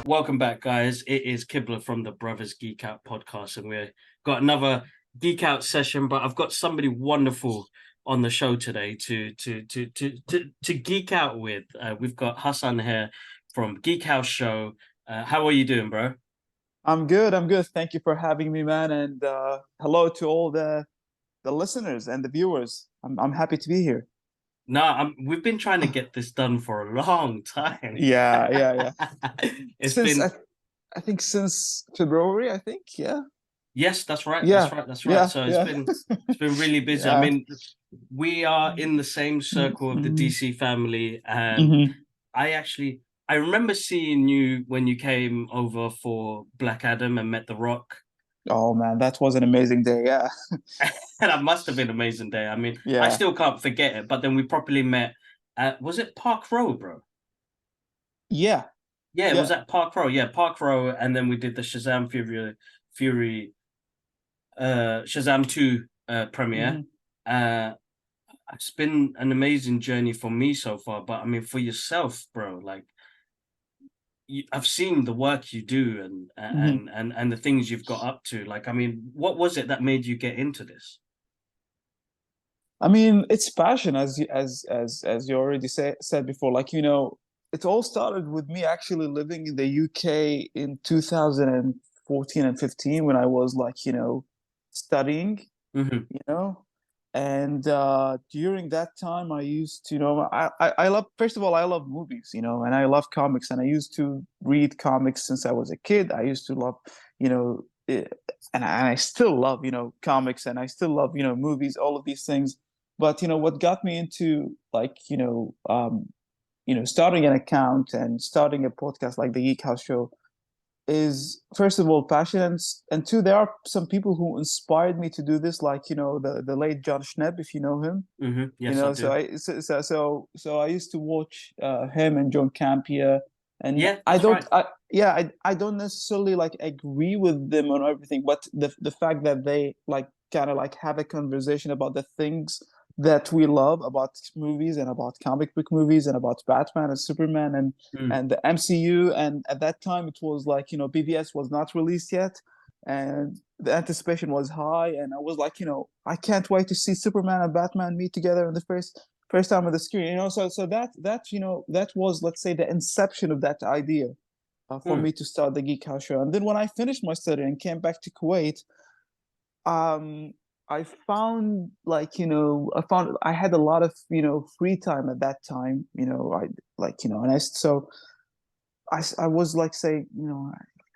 Welcome back, guys. It is Kibler from the Brothers Geek Out podcast, and we've got another Geek Out session. But I've got somebody wonderful on the show today to geek out with. We've got Hassan here from Geek House Show. How are you doing, bro? I'm good. I'm good. Thank you for having me, man. And hello to all the listeners and the viewers. I'm happy to be here. No, we've been trying to get this done for a long time. Yeah, yeah, yeah. It's Since been I think since February, I think. Yeah. Yes, that's right. That's Yeah. right. That's right. Yeah. So Yeah. it's been really busy. I Yeah. mean, we are in the same circle of the Mhm. DC family, and Mhm. I remember seeing you when you came over for Black Adam and met The Rock. Oh man, that was an amazing day. Yeah. And that must have been an amazing day. I mean, I Yeah. still can't forget it. But then we properly met at, was it Park Row, bro? Yeah. Yeah, it was Yeah. at Park Row. Yeah, Park Row, and then we did the Fury Shazam 2 premiere. Mhm. Uh it's been an amazing journey for me so far, but I mean for yourself, bro, like I've seen the work you do and Mhm. the things you've got up to. Like, I mean, what was it that made you get into this? I mean, it's passion, as you already said before. Like, it all started with me actually living in the UK in 2014 and 15 when I was like, studying, Hmm. you know. And during that time, I used to, I love, first of all, I love movies, and I love comics, and I used to read comics since I was a kid. I used to love, you know, and I still love, comics, and I still love, movies, all of these things. But what got me into like, starting an account and starting a podcast like the Geek House Show is first of all passion, and two, there are some people who inspired me to do this, like the late John Schnepp, if you know him. Yes, I So do. I used to watch him and John Campia, and Yeah, that's right. I don't necessarily like agree with them on everything, but the fact that they like kind of like have a conversation about the things that we love about movies and about comic book movies and about Batman and Superman Mm. and the MCU. And at that time, it was like BVS was not released yet, and the anticipation was high. And I was like, I can't wait to see Superman and Batman meet together in the first time on the screen. So that was, let's say, the inception of that idea for Mm. me to start the Geek House Show. And then when I finished my study and came back to Kuwait, um I found like I had a lot of free time at that time. I like and I was like saying,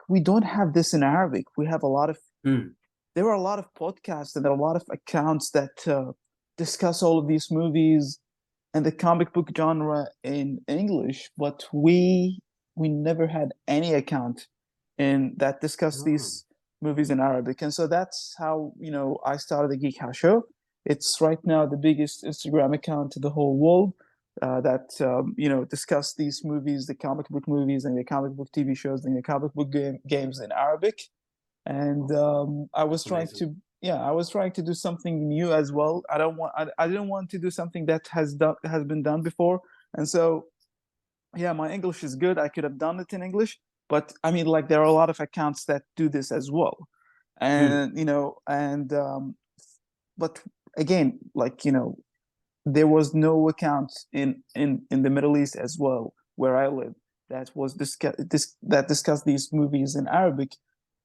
we don't have this in Arabic. We have a lot of Mm. There are a lot of podcasts and there are a lot of accounts that discuss all of these movies and the comic book genre in English, but we never had any account in that discuss Oh, these movies in Arabic. And so that's how I started the Geek House Show. It's right now the biggest Instagram account in the whole world that discuss these movies, the comic book movies, and the comic book TV shows, and the comic book games in Arabic. And I was that's trying amazing. to yeah, I was trying to do something new as well. I didn't want to do something that has been done before. And so yeah, my English is good. I could have done it in English, but I mean, like, there are a lot of accounts that do this as well. Mm. And but again, like, there was no account in the Middle East as well, where I live, that was that discussed these movies in Arabic.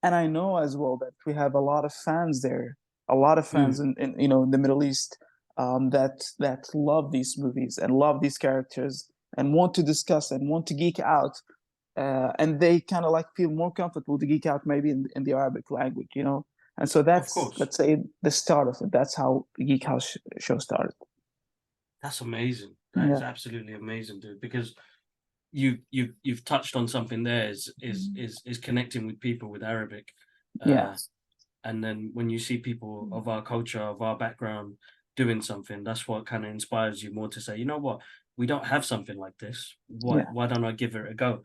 And I know as well that we have a lot of fans there, a lot of fans Mm. in the Middle East, that love these movies and love these characters and want to discuss and want to geek out, and they kind of like feel more comfortable to geek out maybe in the Arabic language. And so Of that's, course. let's say, the start of it. That's how the Geek House show started. That's amazing. That is Yeah. absolutely amazing, dude. Because you've touched on something there is connecting with people with Arabic. Yeah. And then when you see people of our culture, of our background doing something, that's what kind of inspires you more to say, you know what, we don't have something like this. Yeah. Why don't I give it a go?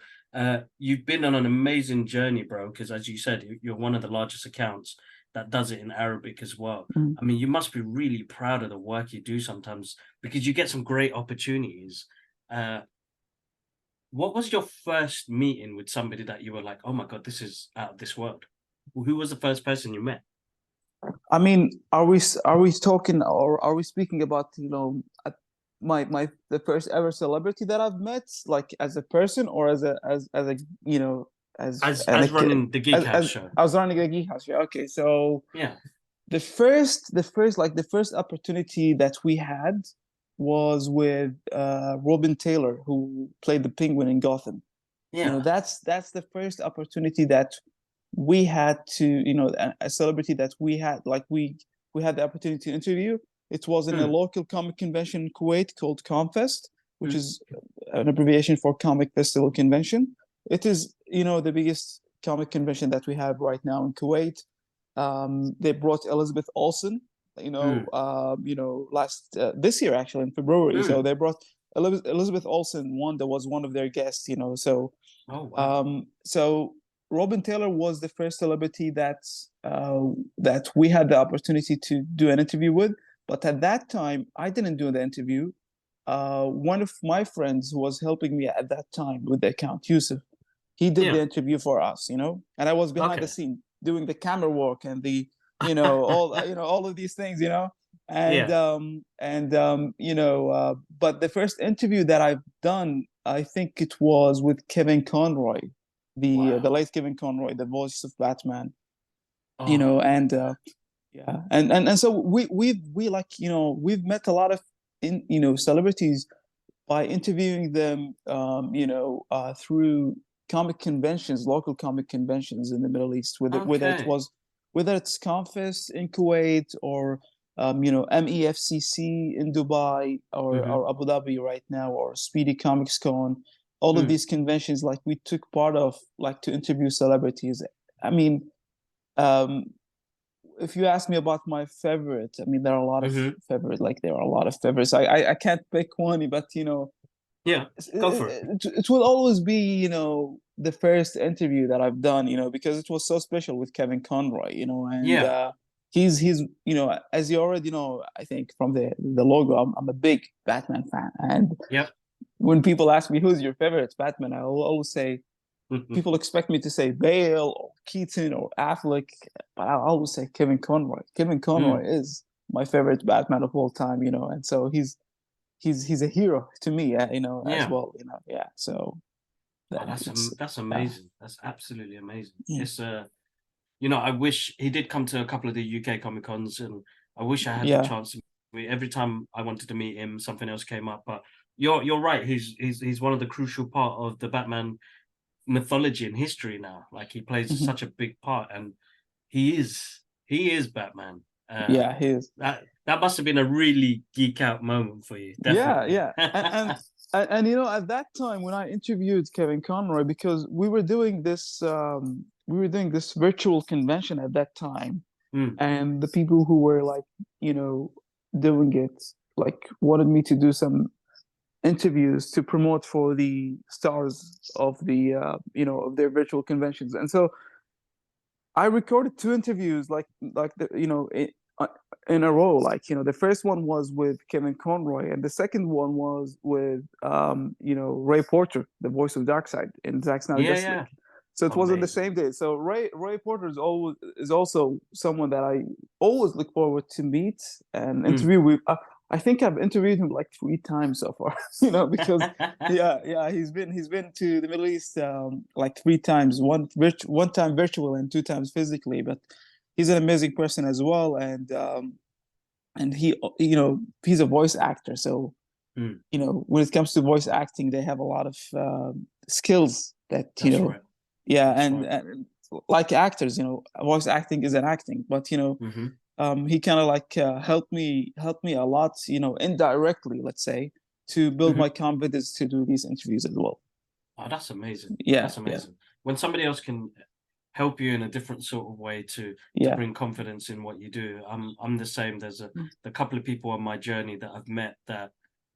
You've been on an amazing journey, bro, because as you said, you're one of the largest accounts. that does it in Arabic as well. Mm. I mean, you must be really proud of the work you do sometimes because you get some great opportunities. Uh, what was your first meeting with somebody that you were like, oh my God, this is out of this world? Who was the first person you met? I mean, are we talking, or are we speaking about, my the first ever celebrity that I've met, like as a person, or as a, As running the Geek House as show. I was running a geek house. Yeah. Okay. So Yeah. the first opportunity that we had was with Robin Taylor, who played the Penguin in Gotham. Yeah. That's the first opportunity that we had to, a celebrity that we had, like we had the opportunity to interview. It was in a Mm, local comic convention in Kuwait called Comfest, which mm, is an abbreviation for Comic Festival Convention. It is, the biggest comic convention that we have right now in Kuwait. They brought Elizabeth Olsen, mm, last this year, actually, in February. So mm. they brought Elizabeth Olsen, one that was one of their guests. Oh, wow. So Robin Taylor was the first celebrity that we had the opportunity to do an interview with. But at that time, I didn't do the interview. One of my friends who was helping me at that time with the account, Yusuf, he did the Yeah. interview for us, and I was behind the Okay. scene doing the camera work and the, all of these things, and Yeah. but the first interview that I've done, I think it was with Kevin Conroy, the Wow. late Kevin Conroy, the voice of Batman, Oh, and yeah, and so we like, we've met a lot of celebrities by interviewing them, through comic conventions, local comic conventions in the Middle East, okay. whether it's Confest in Kuwait, or MEFCC in Dubai, Hmm. or Abu Dhabi right now, or Speedy Comics Con. All of Mm, these conventions, like, we took part of, like, to interview celebrities. I mean, um, if you ask me about my favorite, I mean, there are a lot of hmm. favorite, like, there are a lot of favorites. I can't pick one, but Yeah. Go for it. it will always be, the first interview that I've done, because it was so special with Kevin Conroy, and Yeah. he's, as you already know, I think from the logo, I'm a big Batman fan, and Yep. when people ask me who's your favorite Batman, I will always say, people expect me to say Bale or Keaton or Affleck, but I'll always say Kevin Conroy. Kevin Conroy Mm. is my favorite Batman of all time, and so he's a hero to me, as Yeah. well, yeah. So Oh, it's that's uh, amazing. That's absolutely amazing. yeah, It's I wish he did come to a couple of the UK Comic Cons, and I wish I had the yeah, chance to meet. Every time I wanted to meet him, something else came up. But you're right. He's one of the crucial part of the Batman mythology and history now. Like he plays mhm. such a big part, and he is Batman. Yeah, he is. That must have been a really geek out moment for you, Yeah, definitely. yeah, and at that time when I interviewed Kevin Conroy, because we were doing this virtual convention at that time, Mm, and the people who were, like, doing it, like, wanted me to do some interviews to promote for the stars of of their virtual conventions. And so I recorded two interviews, like in a row. Like, the first one was with Kevin Conroy, and the second one was with Ray Porter, the voice of Darkseid in Zack Snyder yeah, Justice yeah. League. So it was on the Amazing. same day. So Ray Porter is also someone that I always look forward to meet and Mm. interview with. I think I've interviewed him like 3 times so far, because yeah, he's been to the Middle East, like 3 times, one time virtual and 2 times physically. But he's an amazing person as well, and he's a voice actor. So Mm, when it comes to voice acting, they have a lot of skills that that's right. yeah, That's and, right. and like actors, voice acting is an acting, but Hmm. he kind of like helped me a lot, indirectly, let's say, to build my Hmm. confidence to do these interviews as well. Oh, that's amazing. Yeah, That's yeah, amazing. When somebody else can help you in a different sort of way to yeah. bring confidence in what you do. I'm the same. There's the couple of people on my journey that I've met that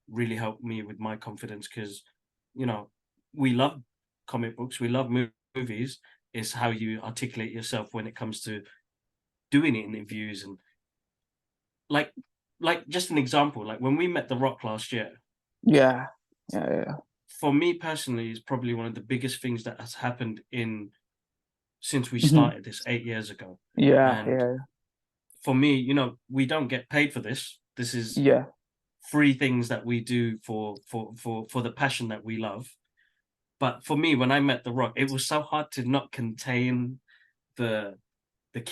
really helped me with my confidence because you know we love comic books, we love movies. It's how you articulate yourself when it comes to doing interviews and like just an example, like when we met The Rock last year, Yeah. Yeah. for me personally, is probably one of the biggest things that has happened in since we Hmm. started this 8 years ago. Yeah. And Yeah. for me, we don't get paid for this. This is Yeah. free things that we do for the passion that we love. But for me, when I met The Rock, it was so hard to not contain the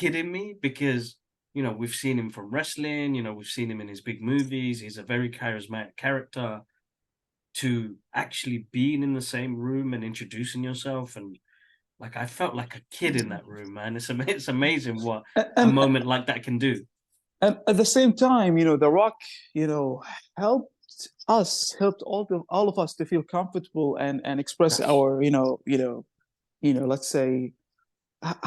kid in me because we've seen him from wrestling, we've seen him in his big movies. He's a very charismatic character. To actually being in the same room and introducing yourself, and like I felt like a kid in that room, man. It's amazing what a And moment like that can do. and at the same time, The Rock, helped helped all of us to feel comfortable and express That's our, let's say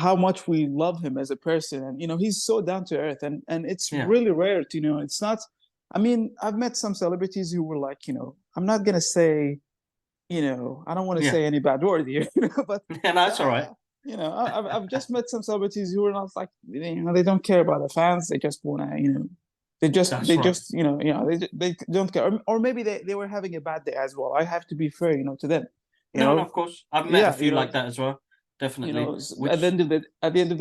how much we love him as a person. And he's so down to earth, and it's yeah, really rare to, it's not. I mean, I've met some celebrities who were like, I'm not gonna say, I don't want to yeah, say any bad word here, but yeah. No, that's all right. I've just met some celebrities who are not like, they don't care about the fans. They just wanna, That's they right. just, they don't care, or maybe they were having a bad day as well. I have to be fair, to them, you No, no, know, of course. I've met a yeah, few like that as well. Definitely. at the Which end of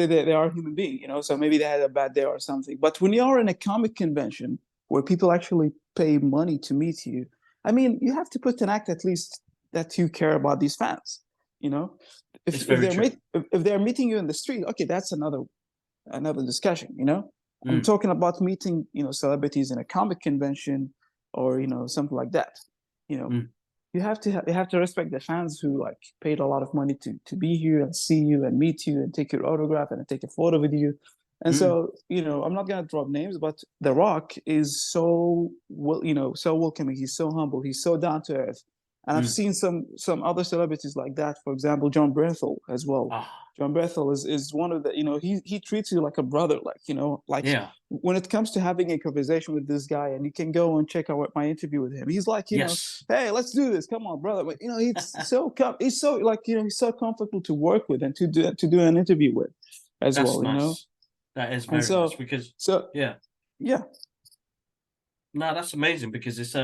the day, they are human beings, so maybe they had a bad day or something. But when you are in a comic convention where people actually pay money to meet you, I mean, you have to put an act at least that you care about these fans. You know, it's if very true. if they're meeting you in the street, okay, that's another discussion. I'm Mm, talking about meeting, celebrities in a comic convention or something like that. You know, mm, you have to respect the fans who like paid a lot of money to be here and see you and meet you and take your autograph and take a photo with you. And mm, so, I'm not gonna drop names, but The Rock is so so welcoming. He's so humble. He's so down to earth. And I've mm. seen some other celebrities like that. For example, John Bernthal as well. Ah, John Bernthal is one of the, he treats you like a brother, like, like yeah. when it comes to having a conversation with this guy, and you can go and check out my interview with him. He's like, Yes. hey, let's do this. Come on, brother. But, he's so like, he's so comfortable to work with and to do an interview with as That's well. nice. That is And very nice so, because so yeah. yeah, No, that's amazing because as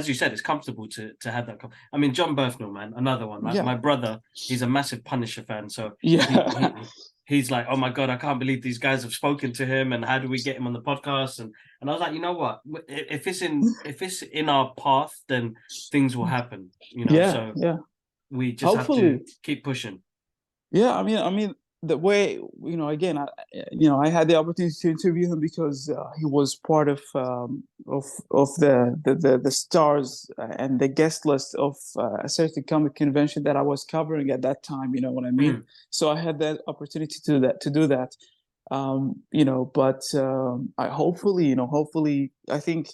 you said, it's comfortable to have that. I mean, John Berthnell, man, another one. Like yeah, my brother, he's a massive Punisher fan, so he yeah, he he's like, oh my god, I can't believe these guys have spoken to him, and how do we get him on the podcast? And I was like, you know what? If it's in our path, then things will happen. yeah, So yeah. we just have to Hopefully, keep pushing. yeah. I mean, the way again, I had the opportunity to interview him because he was part of the stars and the guest list of a certain comic convention that I was covering at that time. You know what I mean? Mm, So I had that opportunity to do that. But I hopefully, I think,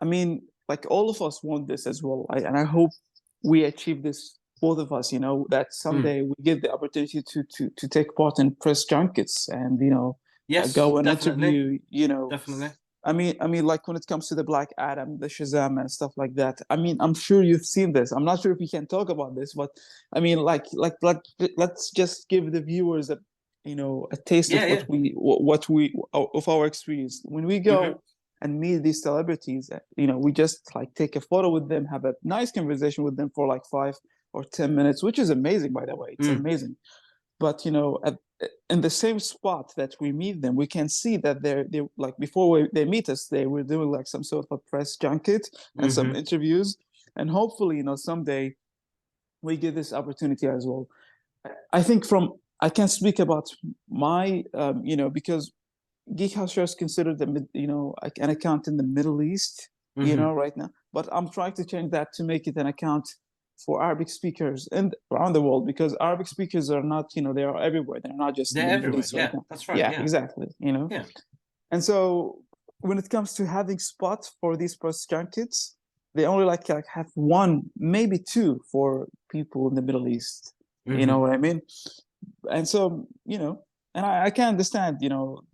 I mean, like all of us want this as well. And I hope we achieve this, both of us, that mm. someday we get the opportunity to take part in press junkets and, Yes, go and definitely, interview, definitely. I mean, like when it comes to the Black Adam, the Shazam and stuff like that. I mean, I'm sure you've seen this. I'm not sure if we can talk about this, but I mean, let's just give the viewers a taste of Yeah, yeah. what we of our experience when we Hmm. go and meet these celebrities. We just like take a photo with them, have a nice conversation with them for like 5 or 10 minutes, which is amazing, by the way. It's Mm, amazing. But in the same spot that we meet them, we can see that they like before they meet us, they were doing like some sort of a press junket and some hmm. interviews, and hopefully, someday we get this opportunity as well. I think I can speak about my because Geek House Share is considered like an account in the Middle East, Hmm. right now. But I'm trying to change that to make it an account for Arabic speakers and around the world, because Arabic speakers are not, they are everywhere. They're not just in They're the Middle everywhere. East right Yeah, now. that's right. Yeah, Yeah, exactly. yeah. And so when it comes to having spots for these press junkets, they only like have one, maybe two for people in the Middle East. You know Hmm. what I mean? And so, and I can understand,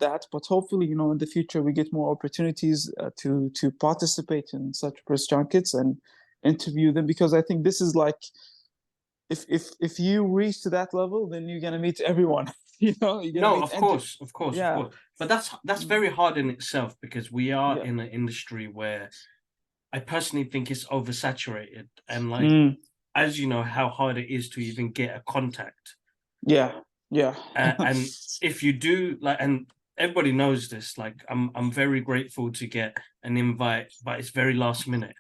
that, but hopefully, in the future we get more opportunities to participate in such press junkets and interview them, because I think this is like, if you reach to that level, then you're gonna meet everyone. You're gonna No, meet of course, of yeah. course. But that's Mm, very hard in itself because we are yeah. in an industry where I personally think it's oversaturated. And like, Mm, as you know, how hard it is to even get a contact. yeah. Yeah. And if you do like, and everybody knows this, like I'm very grateful to get an invite, but it's very last minute.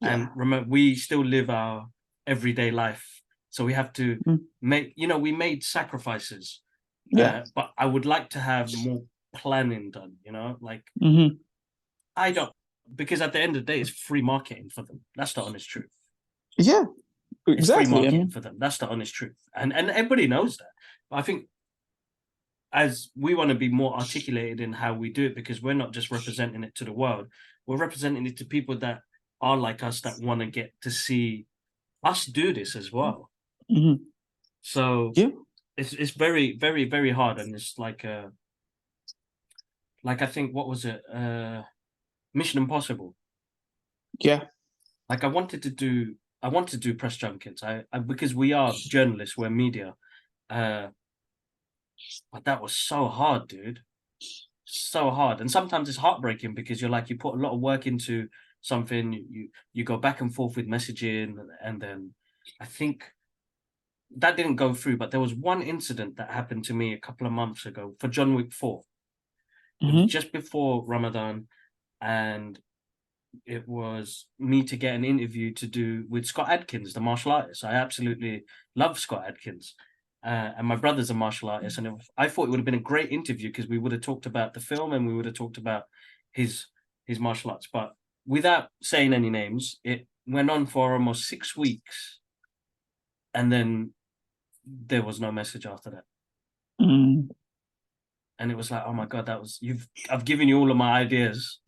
And Yeah. remember, we still live our everyday life, so we have to Mm, make, we made sacrifices. yeah. But I would like to have more planning done. Like Hmm. I don't, because at the end of the day, it's free marketing for them. That's the honest truth. Yeah. It's free Exactly. I marketing mean, for them. That's the honest truth, and everybody knows that. But I think as we want to be more articulated in how we do it, because we're not just representing it to the world, we're representing it to people that are like us, that want to get to see us do this as well. hmm, So yeah. it's very, very, very hard, and it's like I think, what was it? Mission Impossible. Yeah. Like I want to do press junkets. I because we are journalists, we're media. Uh, but that was so hard, dude. So hard, and sometimes it's heartbreaking because you're like, you put a lot of work into something, you go back and forth with messaging, and then I think that didn't go through. But there was one incident that happened to me a couple of months ago for John Wick 4. It was Hmm. just before Ramadan, and it was me to get an interview to do with Scott Adkins, the martial artist. I absolutely love Scott Adkins. And my brother's a martial artist, and I thought it would have been a great interview because we would have talked about the film and we would have talked about his his martial arts. But without saying any names, it went on for almost 6 weeks, and then there was no message after that. Mm. And it was like, oh my god, I've given you all of my ideas,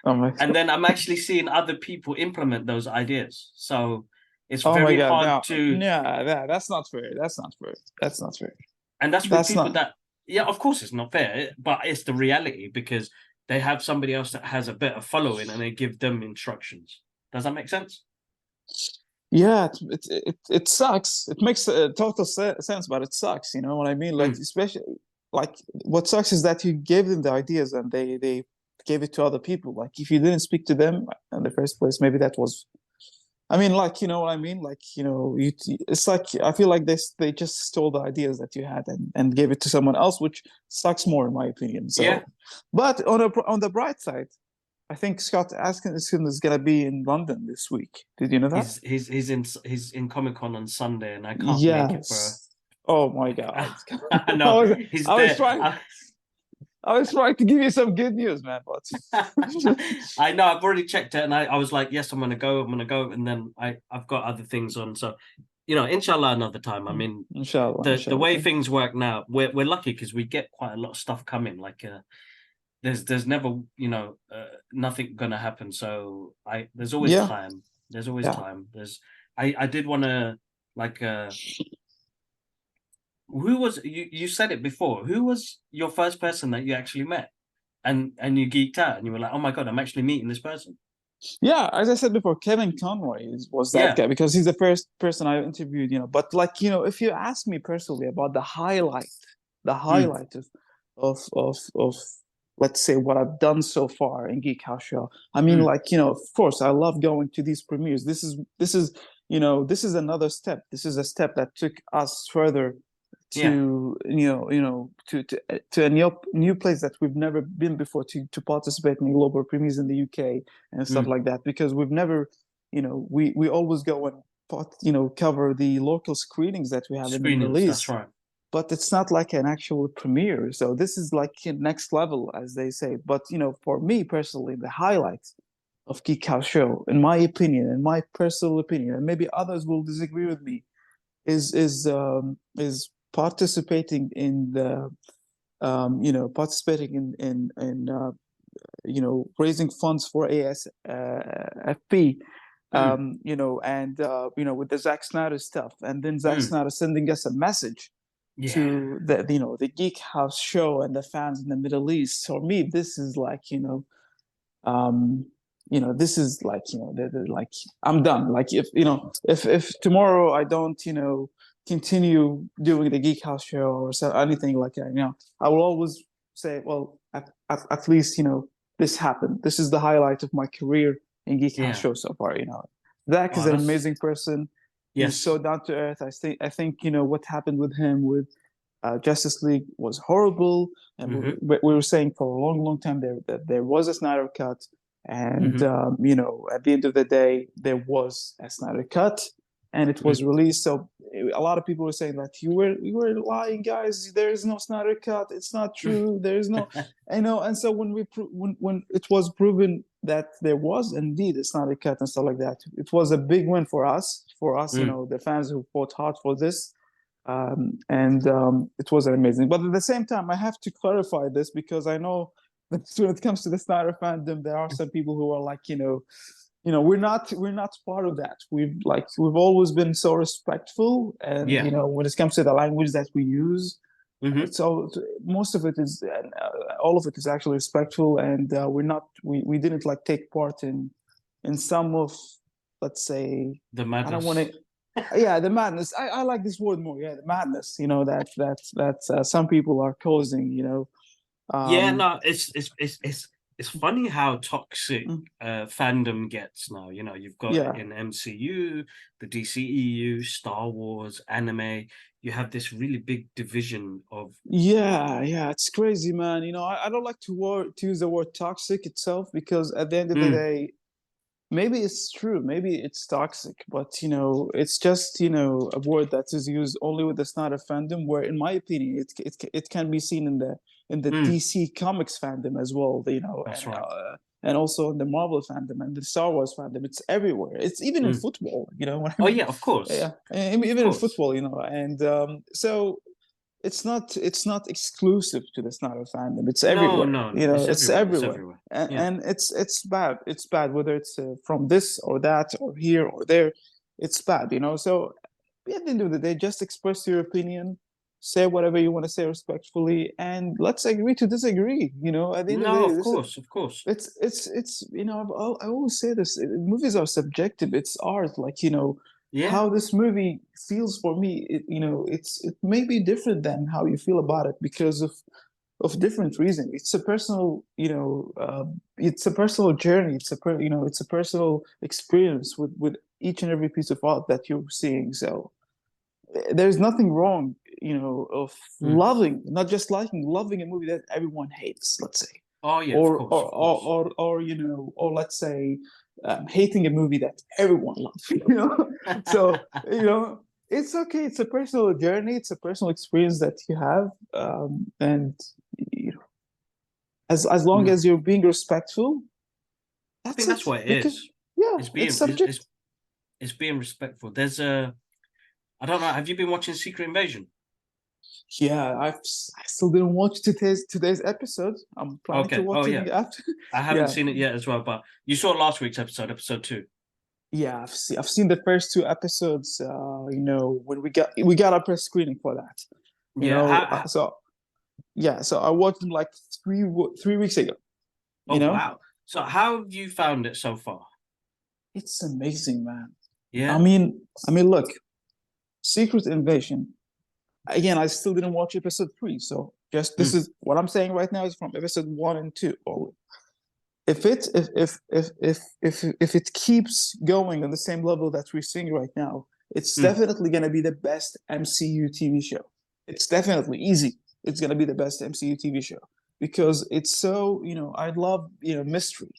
Oh my. and then I'm actually seeing other people implement those ideas. So it's Oh my very God. hard No. to, Yeah. That's not fair. That's not fair. That's not fair. and that's with That's people not. that, yeah, of course it's not fair, but it's the reality because they have somebody else that has a better following and they give them instructions. Does that make sense? Yeah. It sucks. It makes total sense, but it sucks. You know what I mean? Like, Mm, especially like what sucks is that you gave them the ideas and they gave it to other people. Like, if you didn't speak to them in the first place, maybe that was. I mean, like, you know what I mean? Like, it's like I feel like they just stole the ideas that you had and gave it to someone else, which sucks more in my opinion. yeah, So, but on the bright side, I think Scott Atkins is gonna be in London this week. Did you know that? he's in Comic Con on Sunday, and I can't make it, bro. Yes. Oh my God. I I know was he's I was there. trying I was trying to give you some good news, man, but I know I've already checked it, and I was like, yes, I'm gonna go, and then I've got other things on. So, inshallah, another time. I mean, inshallah, the inshallah. way things work now, we're lucky because we get quite a lot of stuff coming. Like, there's never, nothing gonna happen. So there's always Yeah, time. There's always yeah. time. I did want to, like, who was you said it before, who was your first person that you actually met, and you geeked out and you were like, oh my god, I'm actually meeting this person. Yeah, as I said before, Kevin Conroy was that Yeah. guy because he's the first person I interviewed, But like, if you ask me personally about the Mm, highlight of let's say what I've done so far in Geek House Show, I mean, mm, like, of course I love going to these premieres. This is another step. This is a step that took us further yeah. to to a new place that we've never been before to participate in global premieres in the UK and stuff Mm. like that because we've never we always go and cover the local screenings that we have in the Middle Screenings, that's East, right. but it's not like an actual premiere, so this is like next level as they say. But for me personally, the highlight of Geek House Show, in my personal opinion, and maybe others will disagree with me, is participating in the participating in raising funds for ASFP, Mm, with the Zack Snyder stuff, and then Zack mm, Snyder sending us a message yeah. to the Geek House Show and the fans in the Middle East. For me, this is like um, this is like like I'm done. Like if tomorrow I don't continue doing the Geek House show or anything like that. I will always say, well, at least this happened. This is the highlight of my career in Geek House Yeah. show so far. Zach is Oh, an that's amazing person. He's yes. so down to earth. I think what happened with him with Justice League was horrible, and we were saying for a long, long time that there was a Snyder cut, and at the end of the day, there was a Snyder cut, and it was released. So a lot of people were saying that you were lying, guys. There is no Snyder cut. It's not true. There is no, And so when it was proven that there was indeed a Snyder cut and stuff like that, it was a big win for us. The fans who fought hard for this. It was amazing. But at the same time, I have to clarify this because I know that when it comes to the Snyder fandom, there are some people who are like, we're not part of that. We've always been so respectful, and when it comes to the language that we use, so most of it is, all of it is actually respectful, and we didn't take part in some of, let's say, the madness. I don't want to. Yeah, the madness. I like this word more. Yeah, the madness. That some people are causing. No, it's funny how toxic fandom gets now. You've got it in MCU, the DCEU, Star Wars, anime. You have this really big division of. Yeah, it's crazy, man. I don't like to use the word toxic itself because at the end of the day, maybe it's true, maybe it's toxic, but it's just a word that is used only with the Snyder fandom, where in my opinion it can be seen in the DC Comics fandom as well, That's right. And also in the Marvel fandom and the Star Wars fandom. It's everywhere. It's even in football, Oh yeah, of course. Yeah, even in football, and so it's not exclusive to the Snyder fandom. It's everywhere. No. It's everywhere. And it's bad. It's bad whether it's from this or that or here or there. It's bad. So at the end of the day, just express your opinion, say whatever you want to say respectfully, and let's agree to disagree. At the end of the day, of course. It's I always say this: movies are subjective. It's art. How this movie feels for me, it may be different than how you feel about it because of different reasons. It's a personal, it's a personal journey. It's a personal experience with each and every piece of art that you're seeing. So there's nothing wrong, of loving, not just loving a movie that everyone hates, let's say. Oh yeah, or of course. Or let's say hating a movie that everyone loves. So it's okay. It's a personal journey. It's a personal experience that you have, and as long as you're being respectful, I think that's what it is. Yeah, it's being respectful. There's I don't know. Have you been watching Secret Invasion? Yeah, I still didn't watch today's episode. I'm planning to watch it after. I haven't seen it yet as well, but you saw last week's episode 2. Yeah, I've seen the first 2 episodes. When we got a press screening for that. So I watched them 3 weeks ago. Wow! So how have you found it so far? It's amazing, man. Yeah. I mean, look, Secret Invasion. Again, I still didn't watch episode 3, so this is what I'm saying right now is from episode 1 and 2 only. If it keeps going on the same level that we're seeing right now, it's definitely going to be the best MCU TV show. It's definitely easy. It's going to be the best MCU TV show because it's so, I love, mystery.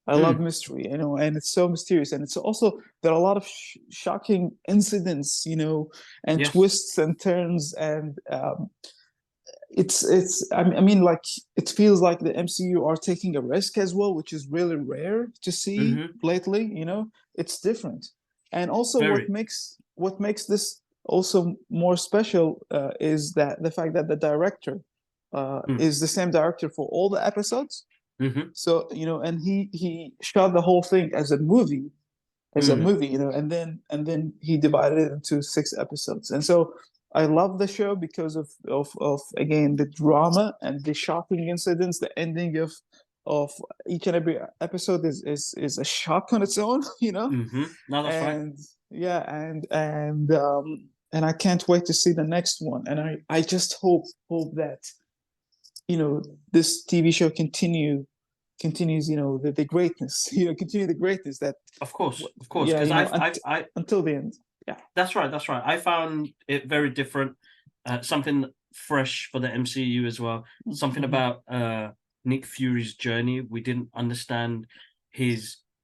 I love mystery, and it's so mysterious. And it's also, there are a lot of shocking incidents, and twists and turns. And it feels like the MCU are taking a risk as well, which is really rare to see lately. It's different. And also what makes this also more special is that the fact that the director is the same director for all the episodes. So and he shot the whole thing as a movie, and then he divided it into 6 episodes. And so I love the show because of again the drama and the shocking incidents. The ending of each and every episode is a shock on its own, No, that's and right. yeah, and I can't wait to see the next one. And I just hope that this TV show continues the greatness, continue the greatness that Of course, yeah, because until the end. Yeah. That's right. That's right. I found it very different, something fresh for the MCU as well. Something Mhm. about Nick Fury's journey. We didn't understand his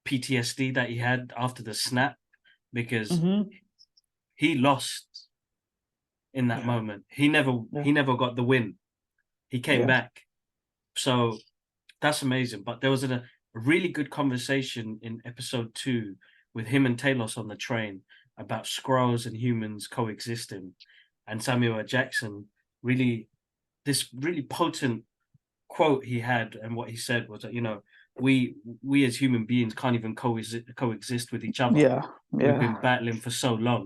PTSD that he had after the snap because Mhm. he lost in that Yeah. moment. He never got the win. He came Yeah. back. So that's amazing. But there was a really good conversation in episode 2 with him and Talos on the train about Skrulls and humans coexisting. And Samuel L. Jackson this really potent quote he had, and what he said was that, we as human beings can't even coexist with each other. Yeah. We've been Yeah. battling for so long,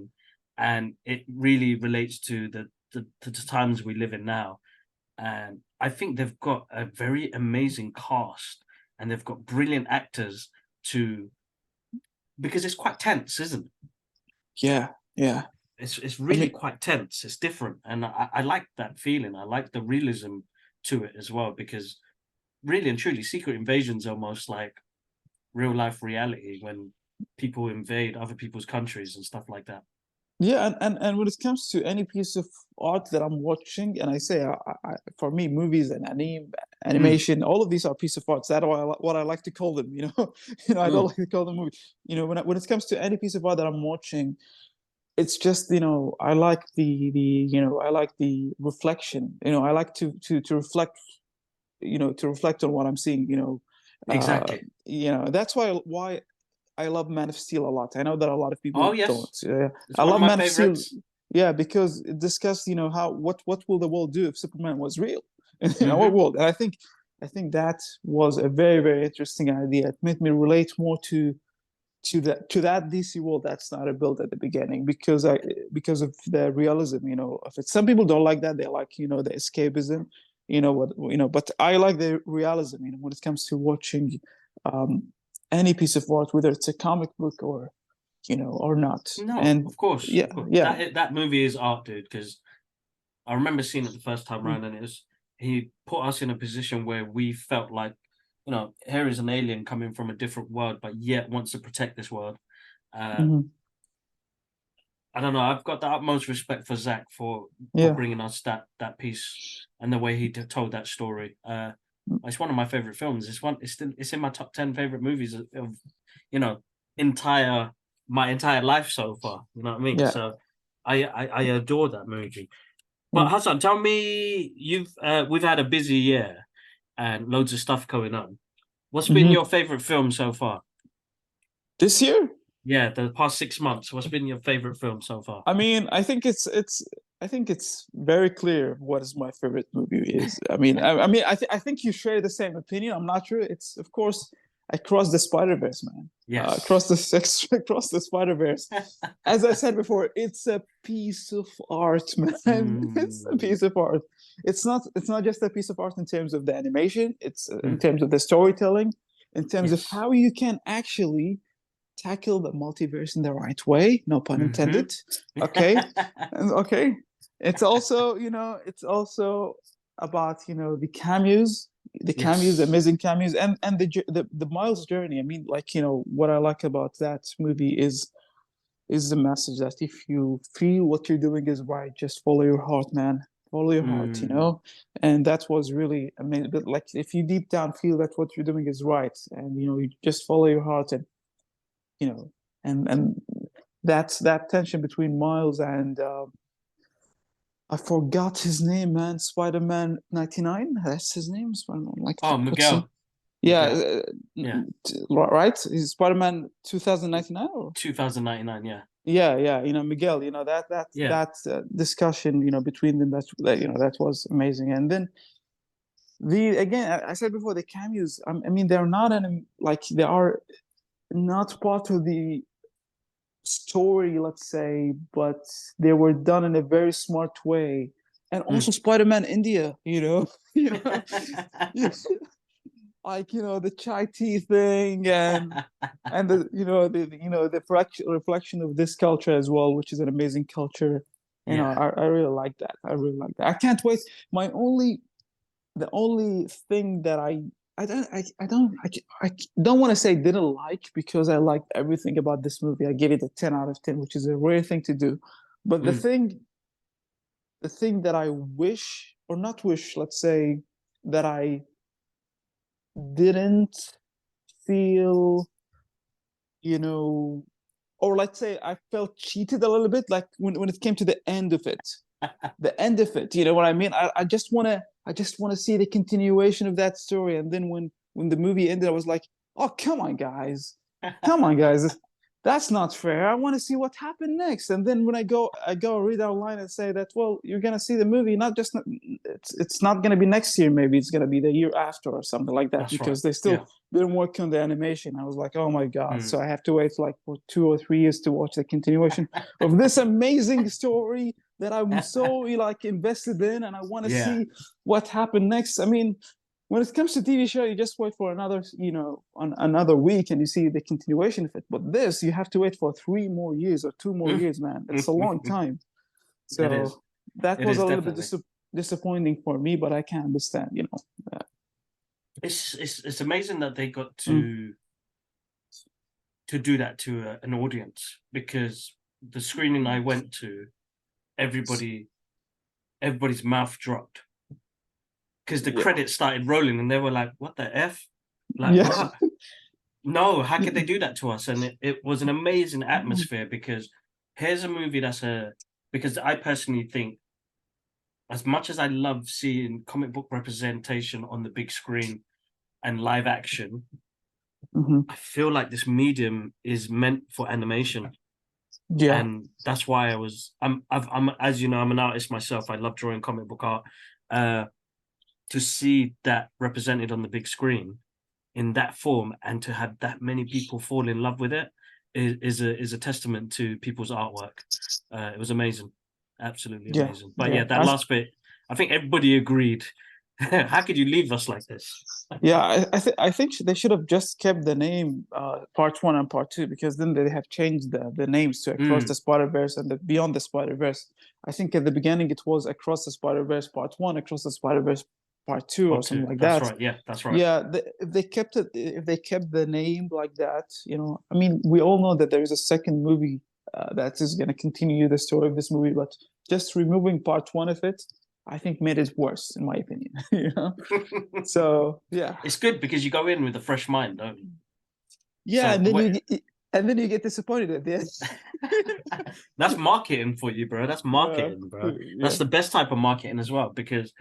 and it really relates to the times we live in now. And I think they've got a very amazing cast, and they've got brilliant actors to because it's quite tense, isn't it? Yeah. Yeah. It's I really mean, quite tense. It's different, and I like that feeling. I like the realism to it as well, because really and truly, Secret Invasion's almost like real life reality when people invade other people's countries and stuff like that. yeah, and when it comes to any piece of art that I'm watching, and I say, for me, movies and Mm, animation, all of these are piece of arts. That's what I like to call them. I don't mm, like to call them movies. When it comes to any piece of art that I'm watching, it's just I like I like the reflection. I like to reflect. To reflect on what I'm seeing. exactly. That's why I love Man of Steel a lot. I know that a lot of Oh people don't. yes, it's I one of love my Man of Steel, favorites. yeah, because it discussed, how what will the world do if Superman was real in our Hmm. world? And I think that was a very, very interesting idea. It made me relate more to that DC world that started built at the beginning because of the realism, of it. Some people don't like that. They like, the escapism, but I like the realism, when it comes to watching um, any piece of art, whether it's a comic book or not. No, And of course, yeah, of course. yeah. That movie is art, dude. Because I remember seeing it the first time Mm-hmm. around, and he put us in a position where we felt like, here is an alien coming from a different world, but yet wants to protect this world. Uh, Mm-hmm. I don't know. I've got the utmost respect for Zach for Yeah. bringing us that piece and the way he told that story. It's one of my favorite films. It's in my top 10 favorite movies of you know entire my entire life so far. You know what I mean? Yeah. So I adore that movie. But Yeah. Hassan, tell me, we've had a busy year and loads of stuff going on. What's been Mm-hmm. your favorite film so far? This year, Yeah, the past 6 months. What's been your favorite film so far? I mean, I think it's very clear what is my favorite movie is. I think you share the same opinion. I'm not sure. It's, of course, Across the Spider-Verse, man. Across Yes. the across the Spider-Verse. As I said before, it's a piece of art, man. It's a Mm, piece of art. It's not just a piece of art in terms of the animation. It's in mm, terms of the storytelling, in terms of yes. how you can actually tackle the multiverse in the right way, no pun Hmm. intended. Okay. And okay, it's also about the cameos, Yes. amazing cameos, and the Miles journey. I mean, like, what I like about that movie is the message that if you feel what you're doing is right, just follow your heart, man. Follow your heart, Mm, and that was really amazing. But like, if you deep down feel that what you're doing is right, and you just follow your heart, and you know, and that's that tension between Miles and I forgot his name, man. Spider-Man 99. That's his name. Spider-Man. Like, oh, what's Miguel. yeah, Miguel. Yeah. right? Is Spider-Man 2099 or 2099. Yeah. yeah, yeah. Miguel. Yeah. That discussion, between them. That was amazing. And then again, I said before, the cameos. I mean, they're not like they are not part of the story, let's say, but they were done in a very smart way. And Mm. also Spider-Man India, you like the chai tea thing, and the reflection of this culture as well, which is an amazing culture. Yeah. I really like that. I really like that. I can't wait. The only thing that I don't want to say didn't like, because I liked everything about this movie. I give it a 10 out of 10, which is a rare thing to do. But Mm. the thing that I wish, or not wish, let's say, that I didn't feel, you know, or let's say I felt cheated a little bit, like when it came to the end of it. The end of it, you know what I mean? I just want to see the continuation of that story. And then when the movie ended, I was like, oh, come on, guys. Come on, guys. That's not fair. I want to see what happened next. And then when I go read online and say that, well, you're gonna see the movie, not just it's not gonna be next year, maybe it's gonna be the year after or something like that, That's right. because they still Yeah. didn't work on the animation. I was like, oh my God. Mm. So I have to wait like for 2 or 3 years to watch the continuation of this amazing story that I'm so like invested in, and I want to Yeah. see what happened next. I mean, when it comes to TV show, you just wait for another, on another week, and you see the continuation of it. But this, you have to wait for 3 more years or 2 more years, man. It's a long time. It is. So that It was is a little bit definitely. disappointing for me, but I can understand, It's amazing that they got Mm. to do that to an audience, because the screening I went to, everybody everybody's mouth dropped because the Yeah, credits started rolling and they were like, "What the f? Like yeah, what? No, how could they do that to us?" And it was an amazing atmosphere, because here's a movie because I personally think, as much as I love seeing comic book representation on the big screen and live action, hmm, I feel like this medium is meant for animation. yeah, And that's why I'm as you know, I'm an artist myself. I love drawing comic book art. Uh, to see that represented on the big screen in that form, and to have that many people fall in love with it, is a testament to people's artwork. It was amazing, absolutely yeah, amazing. But yeah. yeah, that last bit, I think everybody agreed. How could you leave us like this? Yeah, I think they should have just kept the name part one and part two, because then they have changed the names to Across the Mm, Spider Verse and the Beyond the Spider Verse. I think at the beginning it was Across the Spider Verse part one, Across the Spider Verse part two, or part two. something like That's that. right. Yeah, that's right. Yeah, if they kept the name like that, I mean, we all know that there is a second movie that is going to continue the story of this movie, but just removing part one of it, I think made it worse, in my opinion. So yeah, It's good because you go in with a fresh mind, don't you? yeah, So and then you get disappointed at the end. that's marketing for you, bro. That's Yeah, marketing, bro. That's yeah, the best type of marketing as well, because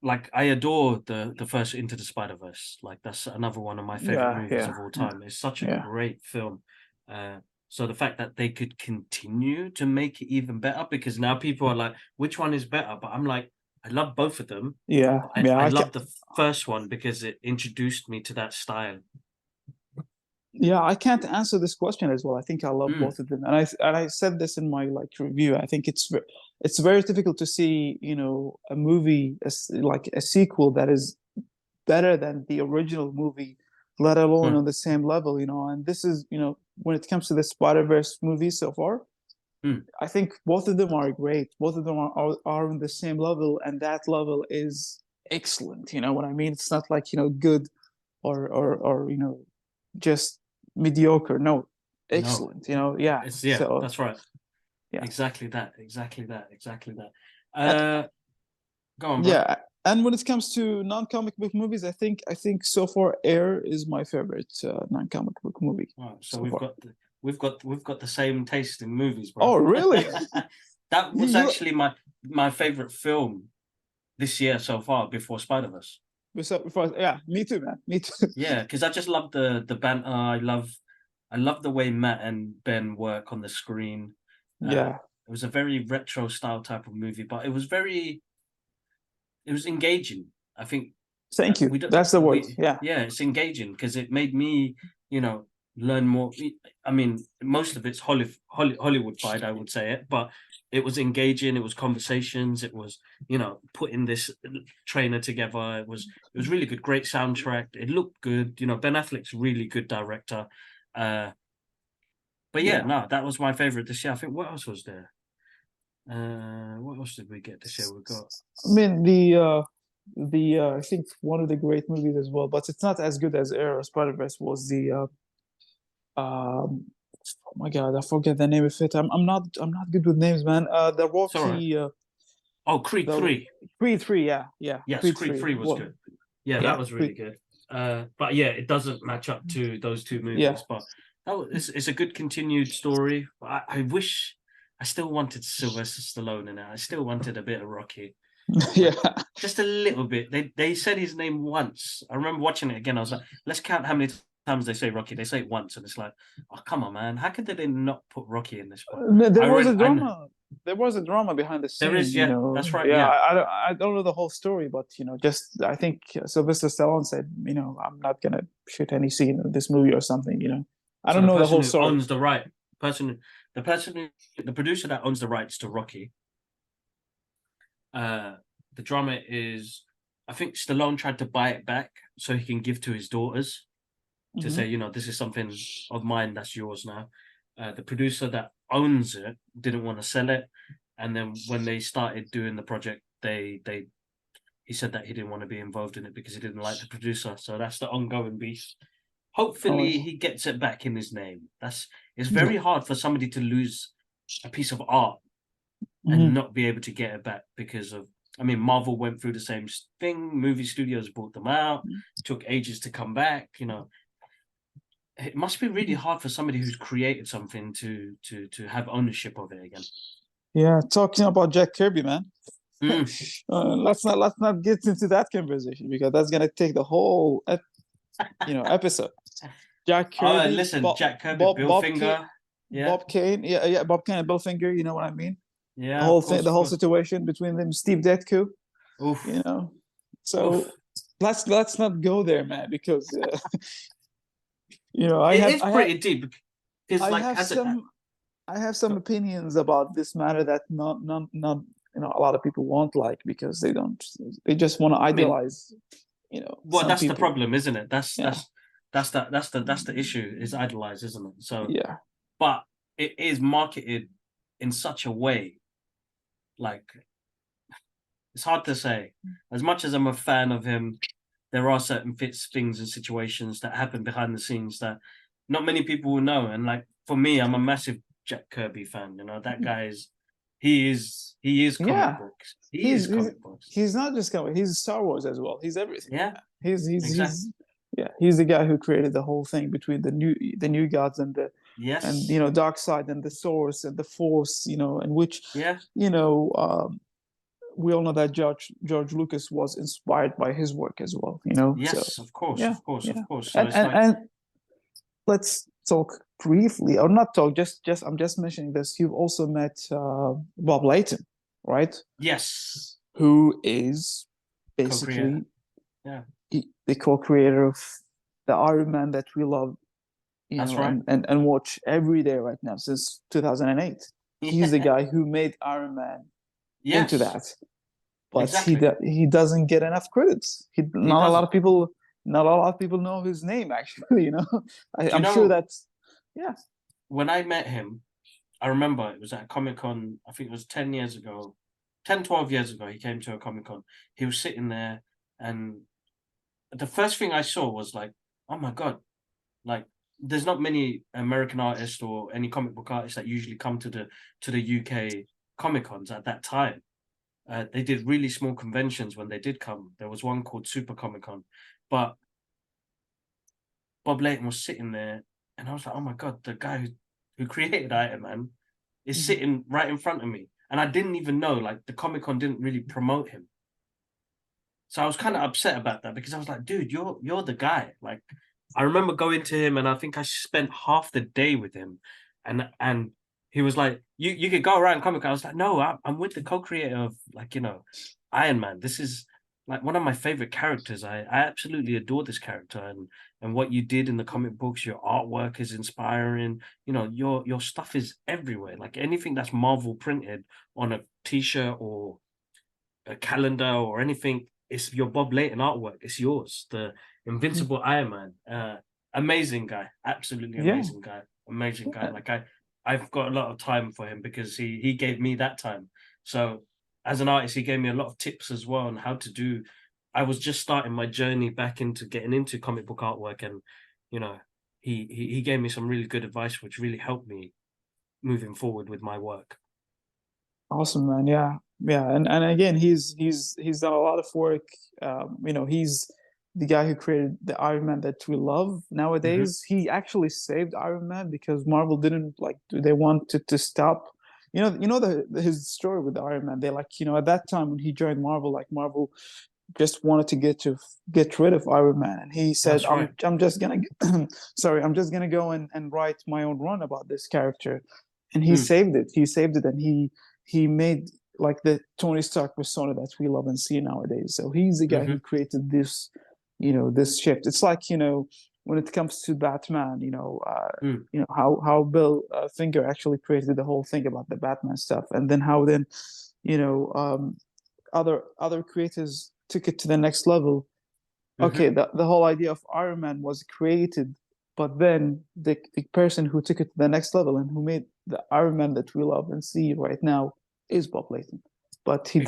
like I adore the first Into the Spider-Verse. Like that's another one of my favorite yeah, movies yeah, of all yeah, time. It's such a yeah, great film. Uh so the fact that they could continue to make it even better, because now people are like, which one is better? But I'm like, I love both of them. yeah, But yeah. I love the first one because it introduced me to that style. Yeah, I can't answer this question as well. I think I love Mm, both of them, and I said this in my like review. I think it's very difficult to see, a movie as like a sequel that is better than the original movie, let alone mm, on the same level. And this is, when it comes to the Spider-Verse movies so far, mm. I think both of them are great. Both of them are on the same level, and that level is excellent. You know what I mean? It's not like, good or just mediocre. No, No, excellent. Yeah. yeah, So that's right. yeah, Exactly that. Exactly that. Exactly that. and, Go on, bro. yeah. And when it comes to non-comic book movies, I think so far Air is my favorite non-comic book movie Right, so so far. we've got the same taste in movies, bro. Oh, really? That you was you actually my favorite film this year so far, before Spider-Verse. yeah, me too, man. Me too. Yeah, because I just love the banter. I love the way Matt and Ben work on the screen. Yeah. It was a very retro style type of movie, but it was engaging. I think Thank you. we don't That's the word. we Yeah. yeah, it's engaging because it made me, learn more. I mean, most of it's Hollywoodified, I would say it, but it was engaging. It was conversations. It was, putting this trainer together. It was really good. Great soundtrack. It looked good. Ben Affleck's really good director. Uh, but yeah, Yeah. no, that was my favorite this year. I think, what else was there? What else did we get this year? We got I mean, I think one of the great movies as well, but it's not as good as Air or Spider-Verse was oh my God, I forget the name of it. I'm not good with names, man. The it's all right. Rocky, Oh, Creed the 3. Creed 3, yeah, yeah, Yes, Creed Creed 3. 3 was Well, good. Yeah, that yeah, was Creed, really good. But yeah, it doesn't match up to those two yeah, movies. But it's a good continued story. I wish I still wanted Sylvester Stallone in it. I still wanted a bit of Rocky, yeah. like just a little bit. They said his name once. I remember watching it again. I was like, let's count how many times they say Rocky. They say it once, and it's like, oh come on, man, how could they not put Rocky in this one? There I was a already, I know drama. There was a drama behind the there scene, is, yeah, that's right, Yeah, yeah. I don't know the whole story, but just I think Sylvester Stallone said, I'm not gonna shoot any scene in this movie or something. I So don't the know the person whole who story. owns the right, the person, the producer that owns the rights to Rocky, uh, the drama is, I think Stallone tried to buy it back so he can give to his daughters to Hmm. say, this is something of mine that's yours now. The producer that owns it didn't want to sell it, and then when they started doing the project, he said that he didn't want to be involved in it because he didn't like the producer. So that's the ongoing beef. Hopefully Oh, he gets it back in his name. It's yeah. very hard for somebody to lose a piece of art and Hmm. not be able to get it back because of, I mean, Marvel went through the same thing. Movie studios bought them out, took ages to come back. It must be really hard for somebody who's created something to have ownership of it again. Yeah, talking about Jack Kirby, man. Mm. Let's not get into that conversation because that's gonna take the whole episode. Jack Oh, Kirby, listen, Jack Kirby, Bob Bill Bob Kane, Finger. Yeah, yeah, yeah, Bob Kane and Bill Finger. You know what I mean? The yeah, whole thing, the of whole course. situation between them, Steve Ditko. You Oof, know, so oof. let's not go there, man, because I It have is I have pretty deep because, I like, have some I have some opinions about this matter that not a lot of people won't like because they just want to I mean, idealize well, some that's the people. problem, isn't it? Yeah, That's the issue is idolized, isn't it? So, yeah, but it is marketed in such a way, like it's hard to say. As much as I'm a fan of him, there are certain things and situations that happen behind the scenes that not many people will know. And like for me, I'm a massive Jack Kirby fan. That guy is he is comic yeah. books. He He's is he's comic books. he's not just coming. He's Star Wars as well. He's everything. Yeah, Man. He's exactly. yeah. He's the guy who created the whole thing between the new gods and Yes. dark side and the source and the force. And which Yeah. you know we all know that George Lucas was inspired by his work as well. So Yes, of course, yeah, of course, yeah. of course. So And it's and like, and let's talk briefly, or not talk. Just I'm just mentioning this. You've also met Bob Layton, right? yes, Who is co-creator. basically Yeah, the co-creator of the Iron Man that we love, that's right. and watch every day right now since 2008. He's the Yeah. guy who made Iron Man into Yes, that, but exactly. he doesn't get enough credits. He Not a lot doesn't. of people, not a lot of people know his name actually. Do you I'm sure know that's yeah. when I met him? I remember it was at a Comic Con. I think it was 10 years ago, 10, 12 years ago. He came to a Comic Con. He was sitting there, and the first thing I saw was like, oh my god, like there's not many American artists or any comic book artists that usually come to the UK Comic Cons at that time. They did really small conventions when they did come. There was one called Super Comic Con, but Bob Layton was sitting there, and I was like, "Oh my god, the guy who created Iron Man is Mhm. sitting right in front of me." And I didn't even know, like, the Comic Con didn't really promote him, so I was kind of upset about that because I was like, "Dude, you're the guy." Like, I remember going to him, and I think I spent half the day with him, and he was like, "You could go around Comic Con." I was like, "No, I'm with the co-creator of, like, Iron Man. This is like one of my favorite characters. I absolutely adore this character, and what you did in the comic books, your artwork is inspiring. Your stuff is everywhere. Like anything that's Marvel printed on a t-shirt or a calendar or anything, it's your Bob Layton artwork. It's yours. The Invincible Iron Man. Amazing guy. Absolutely Yeah. amazing guy. Amazing guy. Like I've got a lot of time for him because he gave me that time. So as an artist, he gave me a lot of tips as well on how to do. I was just starting my journey back into getting into comic book artwork, and you know, he gave me some really good advice, which really helped me moving forward with my work. Awesome, man. Yeah, yeah. And again, he's done a lot of work. He's the guy who created the Iron Man that we love Hmm. nowadays. He actually saved Iron Man because Marvel didn't like. They wanted to stop. His story with Iron Man. They like, at that time when he joined Marvel, like Marvel just wanted to get rid of Iron Man, and he said, That's right. I'm just gonna sorry, I'm just gonna go and write my own run about this character," and he Mm, saved it. He saved it, and he made like the Tony Stark persona that we love and see nowadays. So he's the guy who hmm. created this shift. It's like, when it comes to Batman, Mm, how Bill Finger actually created the whole thing about the Batman stuff, and then how then you know other creators took it to the next level. Okay, hmm. the whole idea of Iron Man was created, but then the person who took it to the next level and who made the Iron Man that we love and see right now is Bob Layton. But Exactly.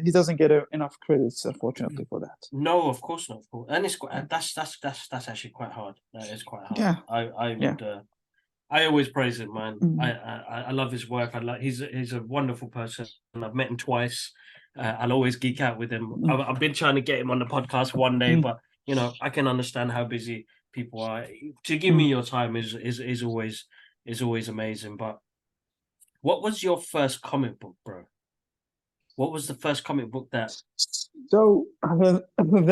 he doesn't get enough credits, unfortunately, for that. No, of course not. Of course, and it's quite, that's actually quite hard. That is quite hard. Yeah, I yeah. would I always praise him, man. Mm-hmm. I love his work. I like he's a wonderful person. I've met him twice. I'll always geek out with him. I've been trying to get him on the podcast one day, Mm-hmm. but I can understand how busy people are. To give me Mm-hmm. your time is always amazing. But what was your first comic book, bro? What was the first comic book that? So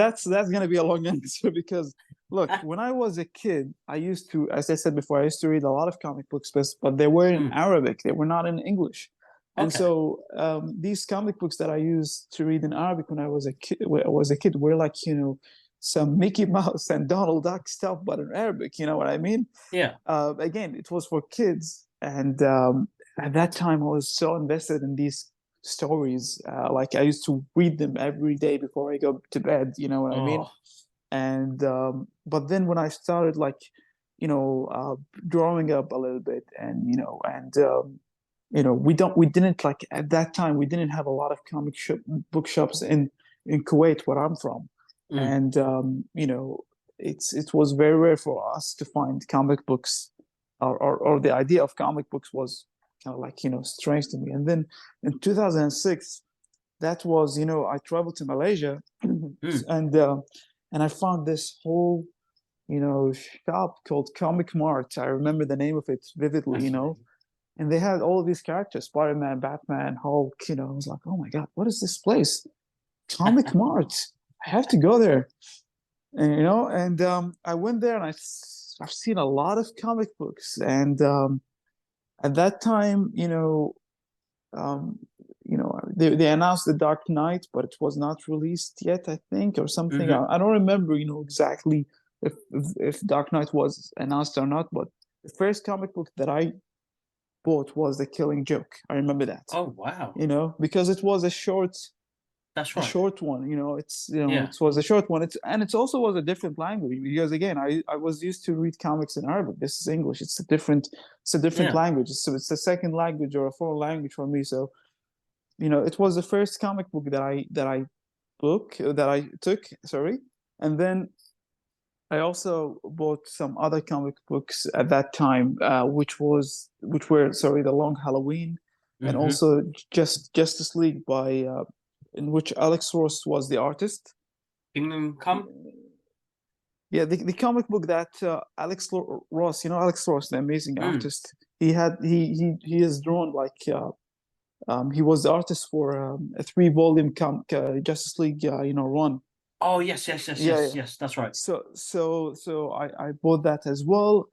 that's gonna be a long answer because look, when I was a kid, I used to, as I said before, I used to read a lot of comic books, but they were in Mm, Arabic. They were not in English. And okay. so these comic books that I used to read in Arabic when I was a kid were like, some Mickey Mouse and Donald Duck stuff, but in Arabic. You know what I mean? Yeah. Again, it was for kids, and at that time, I was so invested in these stories. Like I used to read them every day before I go to bed. You know what I mean? Oh. And but then when I started like, growing up a little bit, and we didn't like at that time we didn't have a lot of bookshops in Kuwait, where I'm from, Mm, and it was very rare for us to find comic books, or the idea of comic books was kind of like strange to me. And then in 2006, that was I traveled to Malaysia, mm. and I found this whole shop called Comic Mart. I remember the name of it vividly, That's amazing. and they had all of these characters: Spider-Man, Batman, Hulk. I was like, oh my god, what is this place? Comic Mart. I have to go there. And I went there, and I've seen a lot of comic books. And at that time, um, they announced the Dark Knight, but it was not released yet, I think, or something. Hmm. I don't remember, exactly if Dark Knight was announced or not. But the first comic book that I bought was The Killing Joke. I remember that, Oh wow. because it was a short That's a right. short one. Yeah. It was a short one. It also was a different language, because again, I was used to read comics in Arabic. This is English. It's a different Yeah. language. It's a second language or a foreign language for me. So it was the first comic book that I took. Sorry, and then I also bought some other comic books at that time, which were, sorry, The Long Halloween, and Hmm. also just Justice League, in which Alex Ross was the artist. Kingdom Come. Yeah, the comic book that Ross, Alex Ross, the amazing Mm. artist. He has drawn like he was the artist for a 3 volume Justice League run. Oh yes, yes, yes, Yeah, yes, yeah. yes. That's right. So I bought that as well,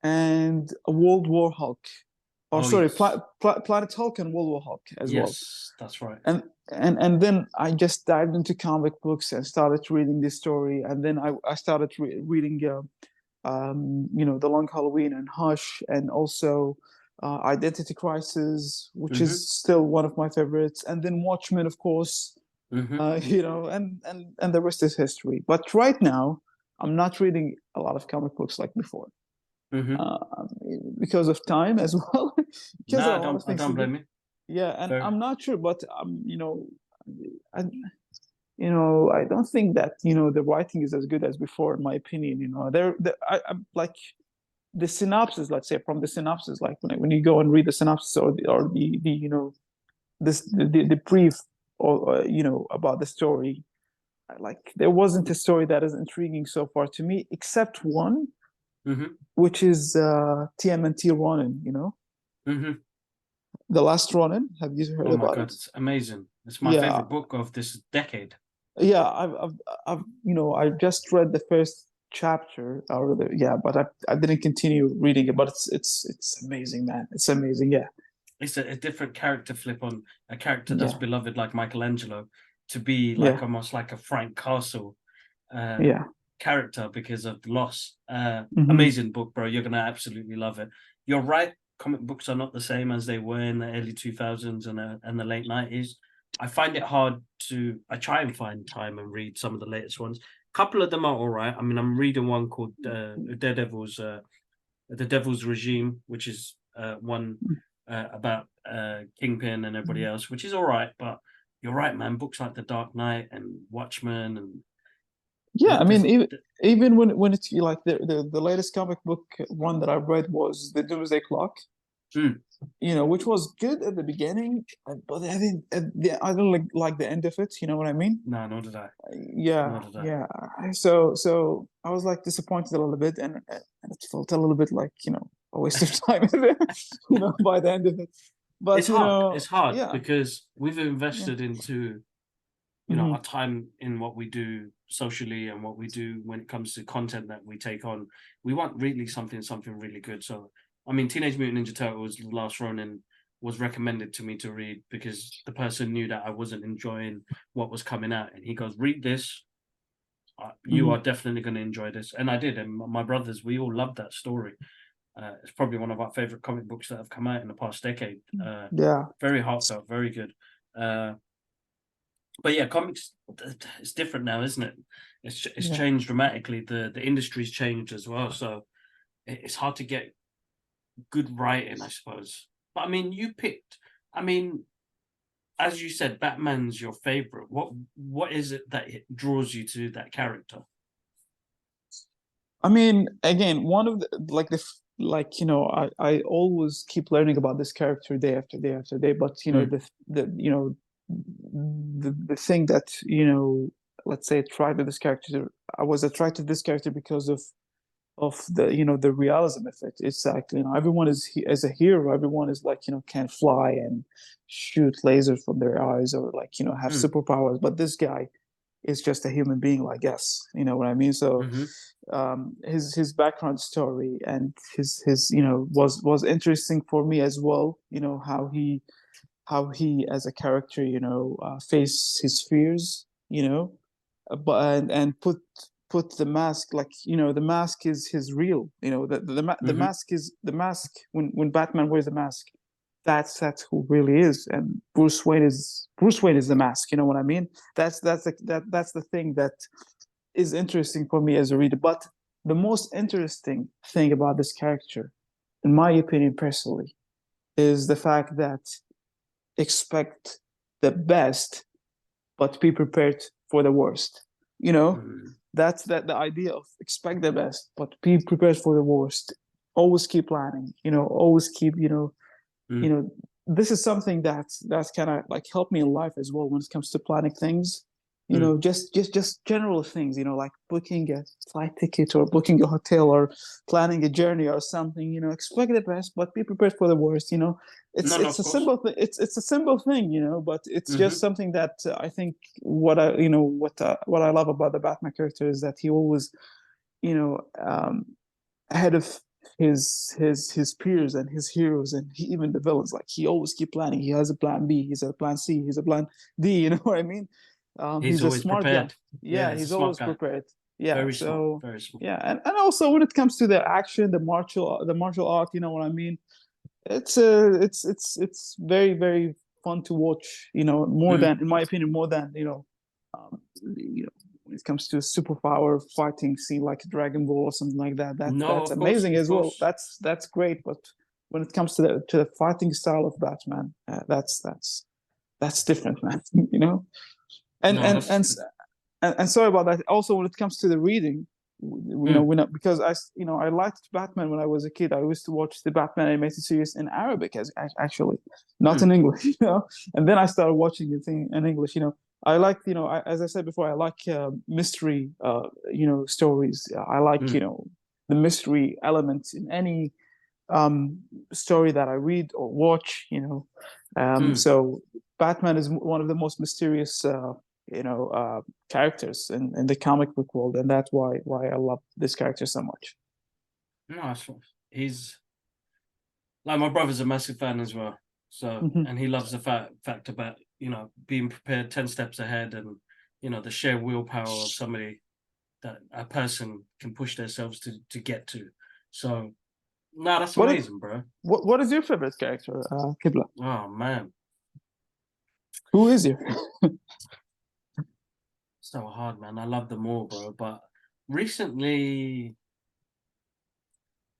and a World War Hulk, or Oh sorry, yes, Planet Hulk and World War Hulk as well. yes. That's right. And then I just dived into comic books and started reading this story, and then I started reading The Long Halloween and Hush, and also Identity Crisis, which Hmm. is still one of my favorites, and then Watchmen, of course. Hmm. And the rest is history. But right now, I'm not reading a lot of comic books like before. Mm-hmm. uh, because of time as well, because No, there are a lot of I things to don't do. blame you. Yeah, and Very. I'm not sure, but I, I don't think that the writing is as good as before, in my opinion. I'm like the synopsis, let's say from the synopsis, like when you go and read the synopsis or the the brief or about the story, like there wasn't a story that is intriguing so far to me, except one, Mm-hmm. which is TMNT Ronin. Mm-hmm. The Last Ronin. Have you heard Oh my about God, it? it's amazing. It's my Yeah, favorite book of this decade. yeah. I've I just read the first chapter or yeah, but I didn't continue reading it. But it's amazing, man. It's amazing. Yeah, It's a different character flip on a character that's yeah, beloved like Michelangelo to be like yeah, almost like a Frank Castle uh, yeah. character because of the loss. Hmm. Amazing book, bro. You're gonna absolutely love it. You're right. Comic books are not the same as they were in the early 2000s and the late 90s. I find it hard to. I try and find time and read some of the latest ones. A couple of them are all right. I mean, I'm reading one called Daredevil's the Devil's Regime, which is one about Kingpin and everybody else, which is all right. But you're right, man. Books like The Dark Knight and Watchmen and Yeah, I mean, there's even when it's like the latest comic book one that I read was the Doomsday Clock, mm, which was good at the beginning, but I don't like the end of it. You know what I mean? no, nor did I. Yeah, Nor did I. yeah. So I was like disappointed a little bit, and it felt a little bit like a waste of time, by the end of it. But It's hard. It's hard yeah, because we've yeah. invested into our Hmm. time in what we do socially and what we do when it comes to content that we take on. We want really something really good. So I mean, Teenage Mutant Ninja Turtles: The Last Ronin was recommended to me to read because the person knew that I wasn't enjoying what was coming out, and he goes, "Read this. You Hmm. are definitely going to enjoy this." And I did, and my brothers, we all loved that story. It's probably one of our favorite comic books that have come out in the past decade. Yeah, Very heartfelt, very good. But yeah, comics it's different now, isn't it? It's yeah. changed dramatically. The industry's changed as well, so it's hard to get good writing, I suppose. But I mean, you picked. I mean, as you said, Batman's your favorite. What is it that draws you to that character? I mean, again, one of the like I always keep learning about this character day after day after day. But Mm, the thing that let's say attracted this character. I was attracted to this character because of the realism of it. It's like everyone as a hero. Everyone is like can fly and shoot lasers from their eyes or like have mm, superpowers. But this guy is just a human being like us. You know what I mean? So mm-hmm, his background story and his was interesting for me as well. How he as a character face his fears. But and put the mask, like the mask is his real. The mm-hmm. mask is the mask. When Batman wears the mask, that's who really is. And Bruce Wayne is the mask. You know what I mean? That's the thing that is interesting for me as a reader. But the most interesting thing about this character, in my opinion personally, is the fact that expect the best, but be prepared for the worst. You know, Mm, that's the idea of expect the best, but be prepared for the worst. Always keep planning. Always keep. You mm. know, this is something that's kind of like helped me in life as well when it comes to planning things. Mm. Just general things. Like booking a flight ticket or booking a hotel or planning a journey or something. Expect the best, but be prepared for the worst. It's No, no, it's of a course. simple thing. It's a simple thing. But it's just Mm-hmm. something that I think what I love about the Batman character is that he always you know ahead of his peers and his heroes and even the villains. Like he always keep planning. He has a plan B. He's a plan C. He's a plan D. You know what I mean? He's He's a always smart guy. prepared. Yeah, Yeah, he's a he's smart always guy. prepared. Yeah. Very smart. So Very smart. yeah, and also when it comes to the action, the martial art, you know what I mean? It's very fun to watch. More Mm. than, in my opinion, more than um, when it comes to superpower fighting scene like Dragon Ball or something like that, No, that's amazing of as well. course. That's great. But when it comes to the fighting style of Batman, that's different, man. You know, and No, and that's and and sorry about that. Also, when it comes to the reading, mm, because I liked Batman when I was a kid. I used to watch the Batman animated series in Arabic, as actually, not in mm, English. And then I started watching it in English. I like, as I said before, I like mystery, stories. I like, mm, the mystery elements in any story that I read or watch. mm. So Batman is one of the most mysterious, you know, uh, characters in the comic book world, and that's why I love this character so much. No, he's like my brother's a massive fan as well. So, Mhm. and he loves the fact about being prepared 10 steps ahead, and the sheer willpower of somebody that a person can push themselves to get to. So, no, that's What is amazing, bro. what is your favorite character, Kibla? Oh man, Who is your? so hard, man. I love them all, bro. But recently,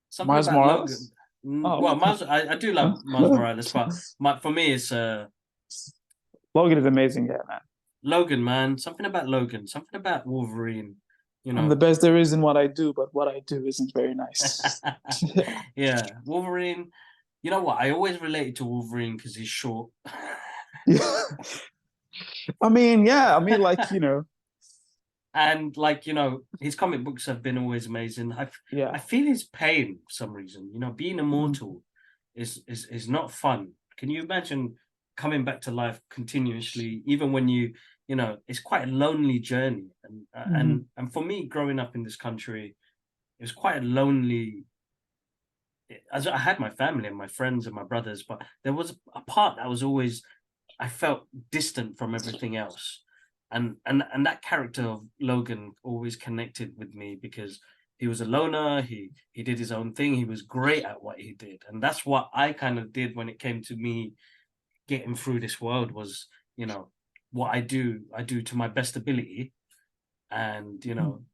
something Miles about Logan. Morales? Oh, Well, Miles, I do love Miles Morales, but for me, it's Logan is amazing, yeah, man. Logan, man. Something about Logan. Something about Wolverine. You I'm the know. best there is in what I do, but what I do isn't very nice. Yeah, Wolverine. You know what? I always related to Wolverine because he's short. Yeah. I mean, yeah, I mean, like, And like his comic books have been always amazing. I yeah. feel his pain for some reason. Being Mhm. immortal is not fun. Can you imagine coming back to life continuously, even when it's quite a lonely journey. And Mhm. for me, growing up in this country, it was quite a lonely. As I had my family and my friends and my brothers, but there was a part that was always I felt distant from everything else. And that character of Logan always connected with me because he was a loner, he did his own thing, he was great at what he did. And that's what I kind of did when it came to me getting through this world was, you know, what I do to my best ability. And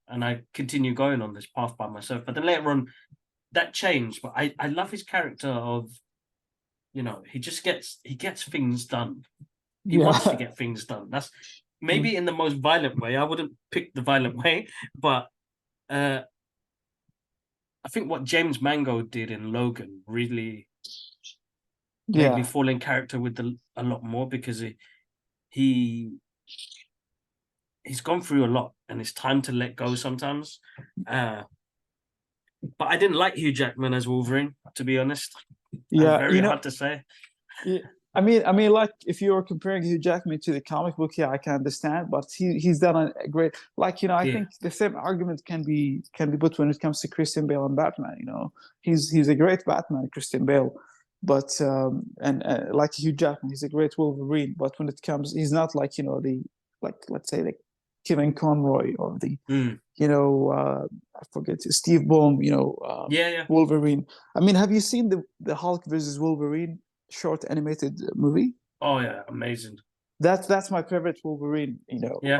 and I continue going on this path by myself. But then later on that changed. But I love his character of, he gets things done. He wants to Yeah. get things done. That's maybe in the most violent way. I wouldn't pick the violent way, but uh, I think what James Mango did in Logan really made me Yeah. fall in character with a lot more because he he's gone through a lot and it's time to let go sometimes. Uh, but I didn't like Hugh Jackman as Wolverine, to be honest. That's Yeah. very hard to say. Yeah, I mean, like if you're comparing Hugh Jackman to the comic book, yeah, I can understand, but he's done a great, like, I Yeah, think the same argument can be put when it comes to Christian Bale and Batman. He's a great Batman, Christian Bale, but and like Hugh Jackman, he's a great Wolverine. But when it comes, he's not like the like let's say the Kevin Conroy or the mm. I forget Steve Ballmer, Yeah. Wolverine. I mean, have you seen the Hulk versus Wolverine short animated movie? Oh yeah, amazing. That's my favorite Wolverine, Yeah.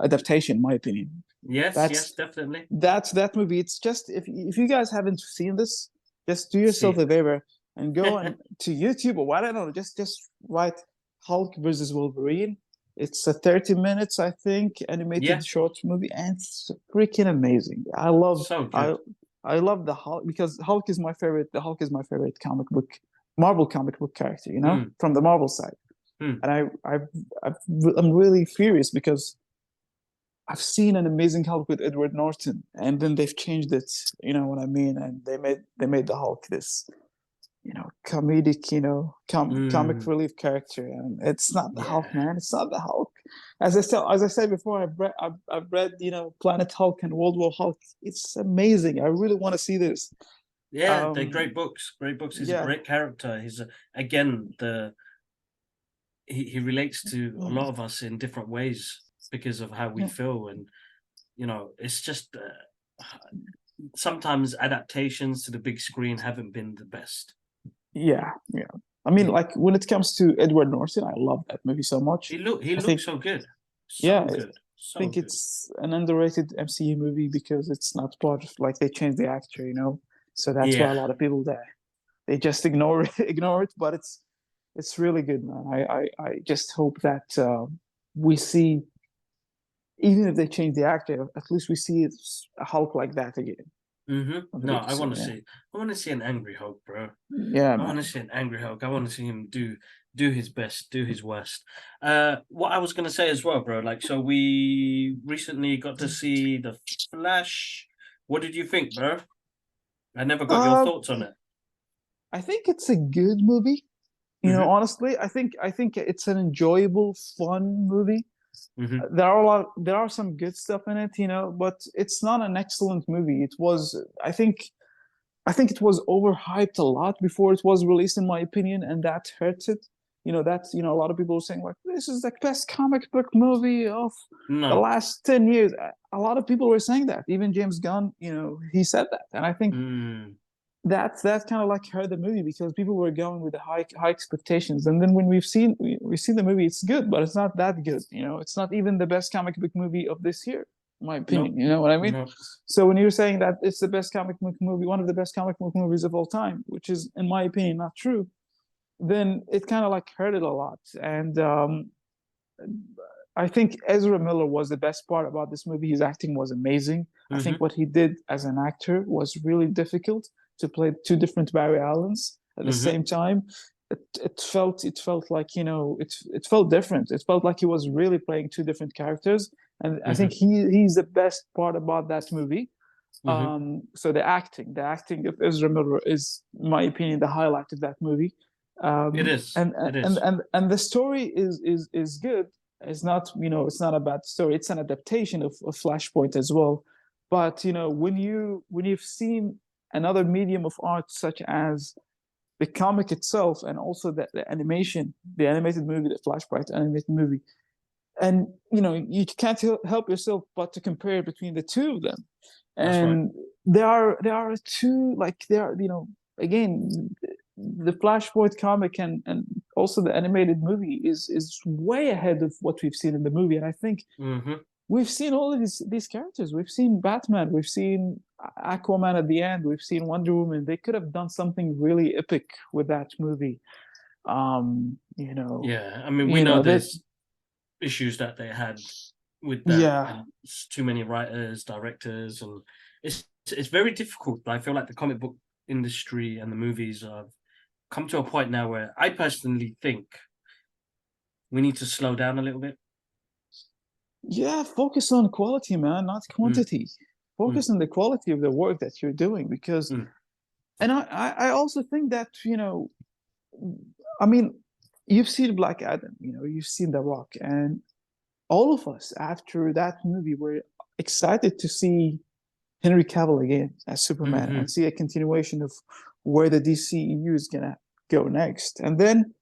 adaptation, in my opinion. Yes, That's yes, definitely. that movie. It's just if you guys haven't seen this, just do yourself See a favor and go it. on to YouTube or I don't know, just write Hulk versus Wolverine. It's a 30 minutes, I think, animated Yeah, short movie, and it's freaking amazing. I love so I good. I love the Hulk because Hulk is my favorite. The Hulk is my favorite Marvel comic book character, Mm, from the Marvel side. mm. And I'm really furious because I've seen an amazing Hulk with Edward Norton, and then they've changed it. You know what I mean? And they made the Hulk this, comedic, comic Mm, relief character, and it's not the Hulk, yeah. man. It's not the Hulk. As I said before, I've read, Planet Hulk and World War Hulk. It's amazing. I really want to see this. Yeah, they're Um, great books. Great books. He's a yeah, great character. Again, he relates to a lot of us in different ways because of how we yeah, feel. And, it's just sometimes adaptations to the big screen haven't been the best. yeah, yeah. I mean, Yeah. like when it comes to Edward Norton, I love that movie so much. He I think looks so good. Yeah, So I good. So think good. it's an underrated MCU movie because it's not part of, like, they changed the actor, so that's why Yeah. a lot of people there, they just ignore it, ignore it. But it's really good, man. I just hope that we see, even if they change the actor, at least we see a Hulk like that again on the No, big I want screen. to Yeah, see. I want to see an angry Hulk, bro. yeah, I want to man. see an angry Hulk. I want to see him do his best, do his worst. What I was gonna say as well, bro. Like, so we recently got to see the Flash. What did you think, bro? I never got your Uh, thoughts on it. I think it's a good movie. Mm-hmm. Honestly, I think it's an enjoyable, fun movie. Mm-hmm. There are some good stuff in it, but it's not an excellent movie. I think it was overhyped a lot before it was released, in my opinion, and that hurts it. A lot of people are saying, like, this is the best comic book movie of the No. last 10 years. A lot of people were saying that. Even James Gunn, he said that. And I think Mm. that kind of like hurt the movie because people were going with the high expectations. And then when we see the movie, it's good, but it's not that good. It's not even the best comic book movie of this year, in my opinion. Nope. You know what I mean? Nope. So when you're saying that it's the best comic book movie, one of the best comic book movies of all time, which is, in my opinion, not true, then it kind of like hurt it a lot. And I think Ezra Miller was the best part about this movie. His acting was amazing. I think Mm-hmm. what he did as an actor was really difficult, to play two different Barry Allens at the Mm-hmm. same time. It felt like, it felt different. It felt like he was really playing two different characters, and I think Mm-hmm. he's the best part about that movie. Mm-hmm. So the acting of Ezra Miller is, in my opinion, the highlight of that movie. It is. And It and is. and and the story is good. It's not a bad story. It's an adaptation of Flashpoint as well. But when you've seen another medium of art, such as the comic itself, and also the animation, the animated movie, the Flashpoint animated movie, and you can't help yourself but to compare between the two of them. That's right. And there are two, like, there are, again, the Flashpoint comic and also the animated movie is way ahead of what we've seen in the movie. And I think Mm-hmm. we've seen all of these characters. We've seen Batman, we've seen Aquaman at the end, we've seen Wonder Woman. They could have done something really epic with that movie. um you know Yeah. I mean, we you know know that there's issues that they had with that, yeah. and it's too many writers, directors, and it's very difficult. I feel like the comic book industry and the movies have come to a point now where I personally think we need to slow down a little bit. Yeah, focus on quality, man, not Mm, quantity. mm, Focus on the quality of the work that you're doing, because, mm, and I also think that, I mean, you've seen Black Adam, you've seen The Rock, and all of us after that movie were excited to see Henry Cavill again as Superman, hmm and see a continuation of where the DCEU is gonna go next. And then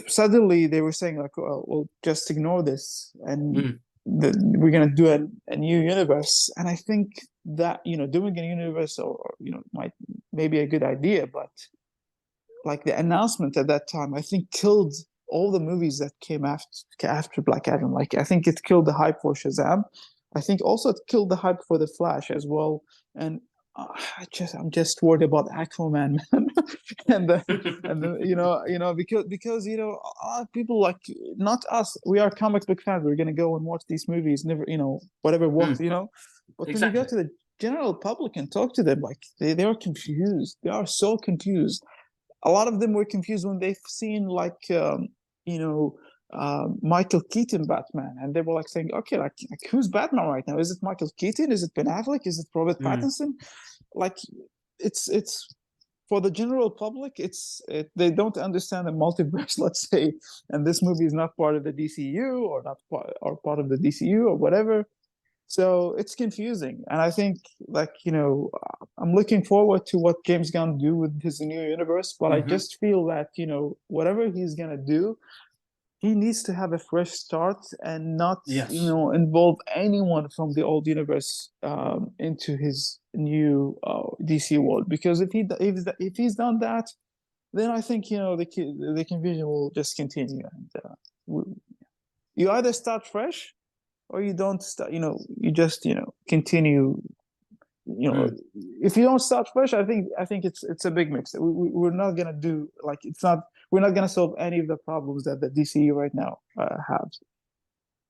suddenly they were saying, like, well, just ignore this, and mm, we're gonna do a new universe. And I think that, doing a universe, or might maybe a good idea, but like the announcement at that time, I think killed all the movies that came after Black Adam. Like, I think it killed the hype for Shazam. I think also it killed the hype for the Flash as well. And I'm just worried about Aquaman, man. and the, because a lot of people, like, not us. We are comic book fans. We're gonna go and watch these movies. Never, whatever works. mm, But when you go exactly. to the general public and talk to them, like, they are confused. They are so confused. A lot of them were confused when they've seen, like, you know Michael Keaton Batman, and they were like saying, okay, like who's Batman right now? Is it Michael Keaton? Is it Ben Affleck? Is it Robert Mm, Pattinson? Like, it's for the general public, they don't understand the multiverse, let's say, and this movie is not part of the DCU, or not part of the DCU, or whatever. So it's confusing, and I think, like, I'm looking forward to what James Gunn do with his new universe. But I hmm just feel that, whatever he's gonna do, he needs to have a fresh start, and not, Yes. involve anyone from the old universe into his new DC world. Because if he's done that, then I think, the confusion will just continue. And you either start fresh or you don't start. You just continue. Mm. If you don't start fresh, I think it's a big mix. We're not gonna do like it's not. We're not gonna solve any of the problems that the DCE right now has.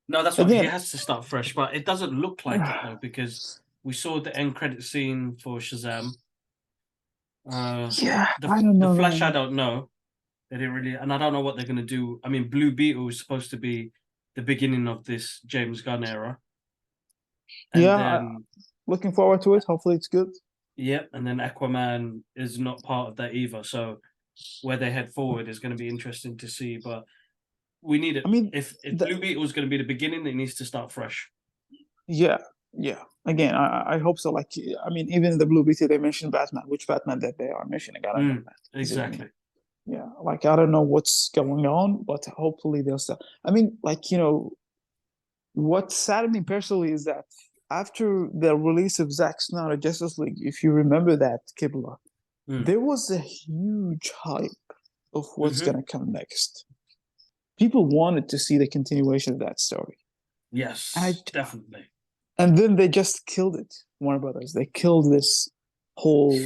No, that's what he Again, has to start fresh, but it doesn't look like it though because we saw the end credit scene for Shazam. yeah, The I don't the know, Flash, I man. don't know. They didn't really, and I don't know what they're gonna do. I mean, Blue Beetle is supposed to be the beginning of this James Gunn era, and Yeah, then looking forward to it. Hopefully, it's good. yeah, and then Aquaman is not part of that either. So where they head forward is going to be interesting to see. But we need I it. mean, If the, Blue Beetle is going to be the beginning, it needs to start fresh. yeah, yeah. Again, I hope so. Like, I mean, even in the Blue BT, they mentioned Batman. Which Batman that they are mentioning, I don't know, man. Is it, Exactly. yeah, like I don't know what's going on, but hopefully they'll start. I mean, like what saddened me personally is that after the release of Zack Snyder Justice League, if you remember that, Kibla, Mm. there was a huge hype of what's Mm-hmm. gonna come next. People wanted to see the continuation of that story. And I Yes, definitely. and then they just killed it, Warner Brothers. They killed this whole,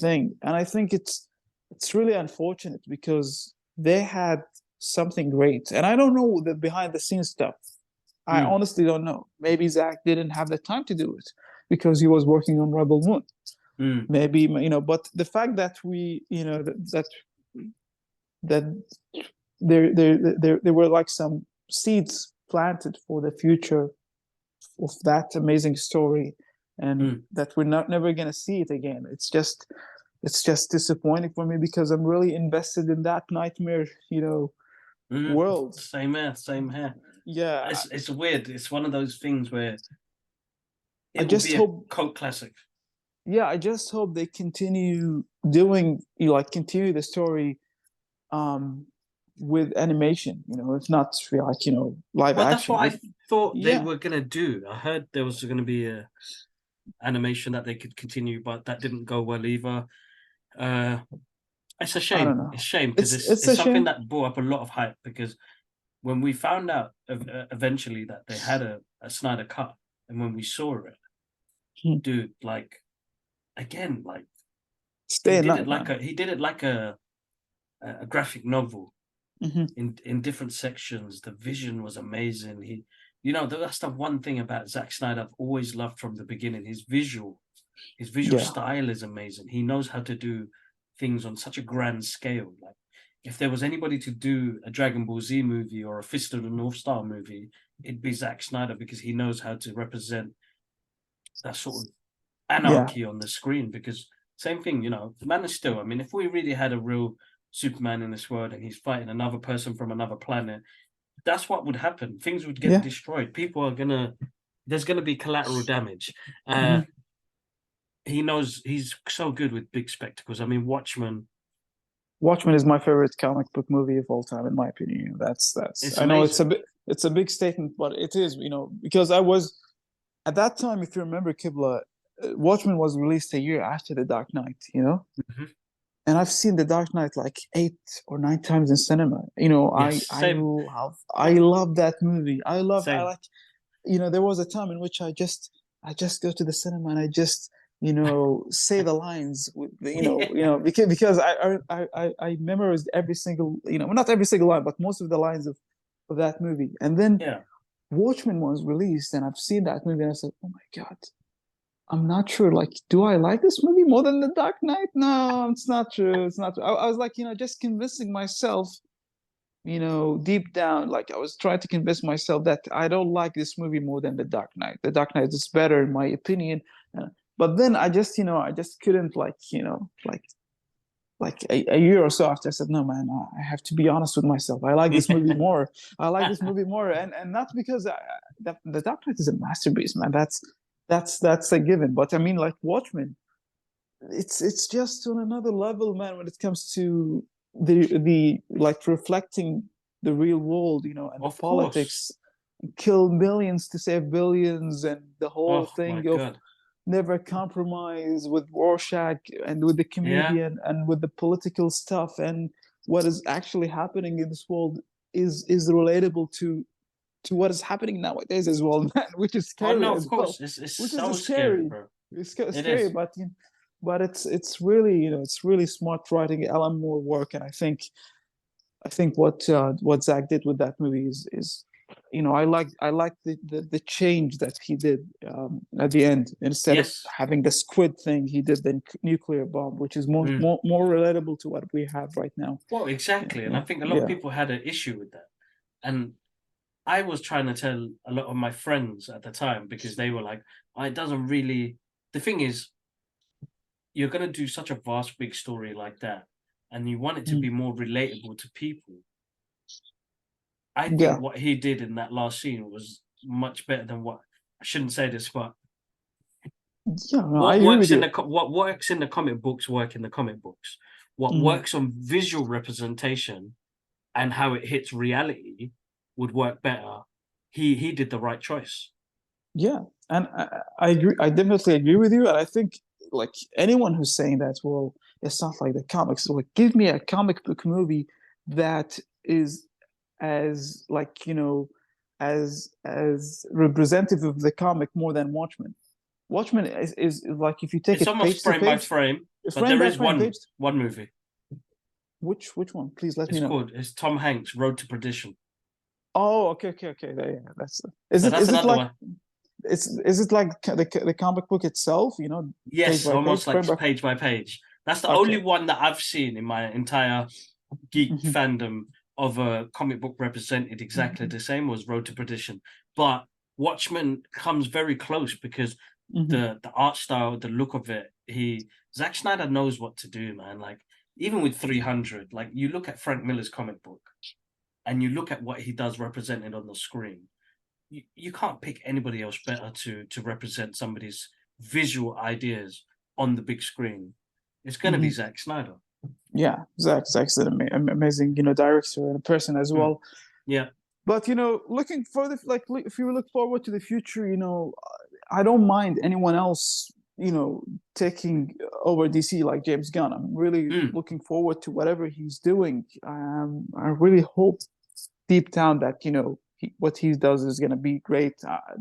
thing. And I think it's really unfortunate because they had something great. And I don't know the behind the scenes stuff. I Mm. honestly don't know. Maybe Zach didn't have the time to do it because he was working on Rebel Moon. Mm. Maybe, but the fact that we, that there were like some seeds planted for the future of that amazing story, and Mm. that we're not never gonna see it again. It's just disappointing for me because I'm really invested in that nightmare, Mm. world. Same here, same here. Yeah, It's weird. It's one of those things where I it will just be a hope. cult classic. Yeah, I just hope they continue doing, continue the story, um, with animation. If not like live Well, that's action. what I If thought they Yeah, were gonna do. I heard there was gonna be a animation that they could continue, but that didn't go well either. Uh, it's a I don't shame. know. It's a shame because It's it's it's it's a something shame. that brought up a lot of hype. Because when we found out eventually that they had a Snyder cut, and when we saw it, Hmm. dude, like again, like Stay at night, man. he did it like a graphic novel Hmm. in different sections. The vision was amazing. That's the one thing about Zack Snyder I've always loved from the beginning. His visual Yeah, style is amazing. He knows how to do things on such a grand scale. Like if there was anybody to do a Dragon Ball Z movie or a Fist of the North Star movie, it'd be Zack Snyder because he knows how to represent that sort of yeah, anarchy on the screen. Because same thing, Man of Steel. I mean, if we really had a real Superman in this world and he's fighting another person from another planet, that's what would happen. Things would get yeah. destroyed. There's gonna be collateral damage. Hmm. He knows he's so good with big spectacles. I mean, Watchmen, Watchmen is my favorite comic book movie of all time, in my opinion. That's. it's I know amazing. it's a big statement, but it is. Because I was at that time. If you remember, Kibla, Watchmen was released a year after The Dark Knight. Mhm. And I've seen The Dark Knight like 8 or 9 times in cinema. Yes, same, I love that movie. I same. like. There was a time in which I just go to the cinema and I just say the lines with Yeah, because I memorized every single well, not every single line, but most of the lines of that movie. And then yeah. Watchmen was released, and I've seen that movie, and I said, oh my god, I'm not sure. Like, do I like this movie more than The Dark Knight? No, it's not true. It's not true. I was like, just convincing myself, deep down, like I was trying to convince myself that I don't like this movie more than The Dark Knight. The Dark Knight is better in my opinion. But then I just couldn't, like a year or so after, I said, no, man, I have to be honest with myself. I like this movie more. I like this movie more, and not because the Dark Knight is a masterpiece, man. That's a given. But I mean, like Watchmen, it's just on another level, man, when it comes to the like reflecting the real world, and the Of course. politics, kill millions to save billions, and the whole Oh my thing of God. never compromise with Rorschach and with the Yeah. comedian and with the political stuff and what is actually happening in this world. is relatable to what is happening nowadays as well, man, which is Oh scary no, of as well. course, it's Which is so scary, scary. bro. It's It scary, is. but it's really, it's really smart writing, Alan Moore work, and I think what Zach did with that movie is I like the change that he did at the end. Instead of Yes. having the squid thing, he did the nuclear bomb, which is more Mm. more more relatable to what we have right now. Well, Yeah, exactly, and I yeah, think a lot of yeah. people had an issue with that, and I was trying to tell a lot of my friends at the time because they were like, oh, "It doesn't really." The thing is, you're going to do such a vast, big story like that, and you want it to Mm. be more relatable to people. I think Yeah, what he did in that last scene was much better than what I shouldn't say this, but yeah. No, I agree with you. what works in the comic books work in the comic books. What Mhm. works on visual representation and how it hits reality would work better. He did the right choice. Yeah, and I agree. I definitely agree with you. And I think like anyone who's saying that, well, it's not like the comics. Like, give me a comic book movie that is as like as representative of the comic more than Watchmen. Watchmen is like if you take It's it almost page to frame by page, frame, but frame there by is frame, page. one movie. Which one? Please let me It's know. called it's Tom Hanks' Road to Perdition. Oh, okay, okay, okay. Yeah, that's. Is So it that's is it another like one. is it like the comic book itself? Page Yes, by page, almost like frame by. page by page. That's the only Okay. one that I've seen in my entire geek Mhm. fandom of a comic book represented exactly Mhm. the same was Road to Perdition. But Watchmen comes very close because Mhm. the art style, the look of it, Zack Snyder knows what to do, man. Like even with 300, like you look at Frank Miller's comic book and you look at what he does represented on the screen. You can't pick anybody else better to represent somebody's visual ideas on the big screen. It's going to be Mhm. Zack Snyder. Yeah, Zach's an amazing, director and a person as Mm. well. Yeah. But looking for if you look forward to the future, I don't mind anyone else, taking over DC like James Gunn. I'm really Mm. looking forward to whatever he's doing. I really hope deep down that what he does is going to be great.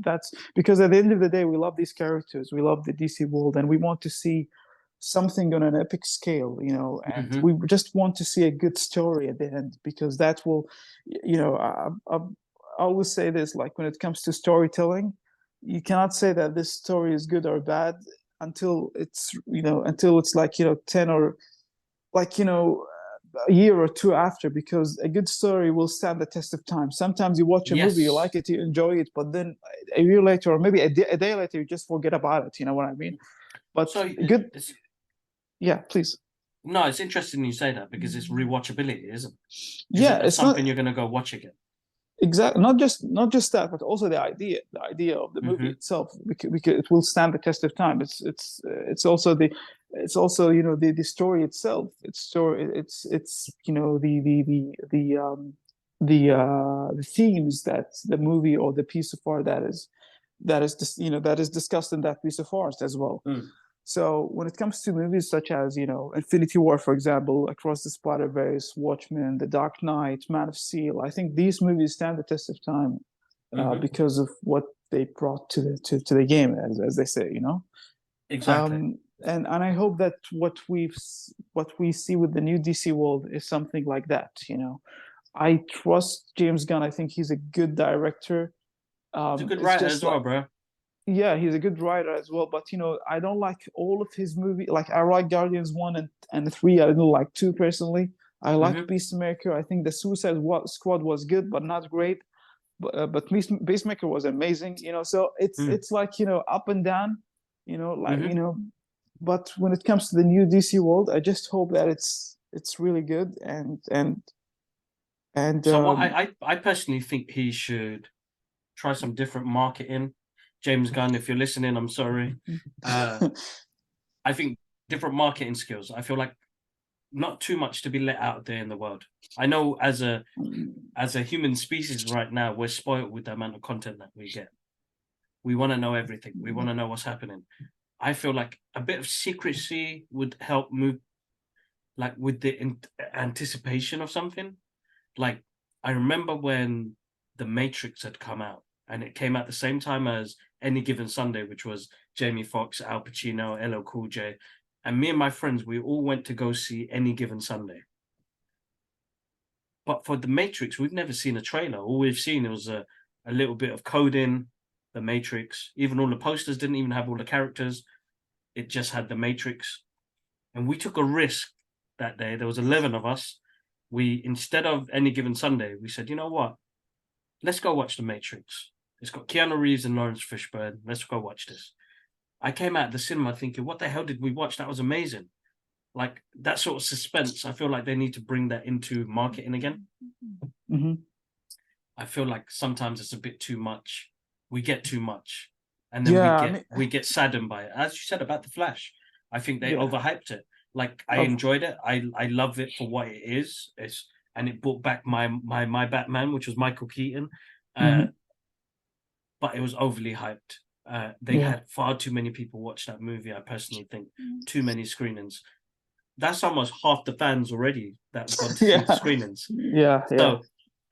That's because at the end of the day, we love these characters, we love the DC world, and we want to see something on an epic scale, and Hmm. we just want to see a good story at the end because that will, I always say this, like when it comes to storytelling, you cannot say that this story is good or bad until it's like 10 or like a year or two after, because a good story will stand the test of time. Sometimes you watch a movie, you Yes. like it, you enjoy it, but then a year later or maybe a day later you just forget about it, you know what I mean? But So good. it's Yeah, please. no, it's interesting you say that because it's rewatchability, isn't it? Is Yeah, it it's not something you're going to go watch again? exactly, not just that, but also the idea of the movie Hmm. itself, because it will stand the test of time. It's also the story itself. It's the themes that the movie or the piece of art that is discussed in that piece of art as well. Mm. So when it comes to movies such as Infinity War, for example, Across the Spider-Verse, Watchmen, The Dark Knight, Man of Steel, I think these movies stand the test of time Hmm. because of what they brought to the game, as they say. Exactly. And I hope that what we see with the new DC world is something like that. I trust James Gunn. I think he's a good director. He's a good It's writer as just well, like, bro. yeah, he's a good writer as well, but I don't like all of his movie. Like, I like Guardians 1 and 3. I don't like 2 personally. I like Hmm. Beastmaker. I think the Suicide Squad was good but not great. But Beastmaker was amazing. So it's Mm. it's like up and down. Like Hmm. but when it comes to the new DC world, I just hope that it's really good and So what I personally think he should try some different marketing. James Gunn, if you're listening, I'm sorry. Uh, I think different marketing skills. I feel like not too much to be let out there in the world. I know as a human species right now, we're spoiled with the amount of content that we get. We want to know everything. We want to know what's happening. I feel like a bit of secrecy would help move, like with the anticipation of something. Like I remember when The Matrix had come out, and it came out the same time as Any Given Sunday, which was Jamie Foxx, Al Pacino, LL Cool J, and me and my friends, we all went to go see Any Given Sunday. But for The Matrix, we've never seen a trailer. All we've seen was a little bit of coding, The Matrix. Even all the posters didn't even have all the characters. It just had The Matrix. And we took a risk that day. There was 11 of us. We, instead of Any Given Sunday, we said, you know what? Let's go watch The Matrix. It's got Keanu Reeves and Lawrence Fishburne. Let's go watch this. I came out of the cinema thinking, what the hell did we watch? That was amazing. Like that sort of suspense, I feel like they need to bring that into marketing again. Mm-hmm. I feel like sometimes it's a bit too much. We get too much, and then we get saddened by it. As you said about The Flash, I think they overhyped it. Like I enjoyed it. I love it for what it is. And it brought back my Batman, which was Michael Keaton. But it was overly hyped. They had far too many people watch that movie. I personally think too many screenings. That's almost half the fans already that have gone to see the screenings. So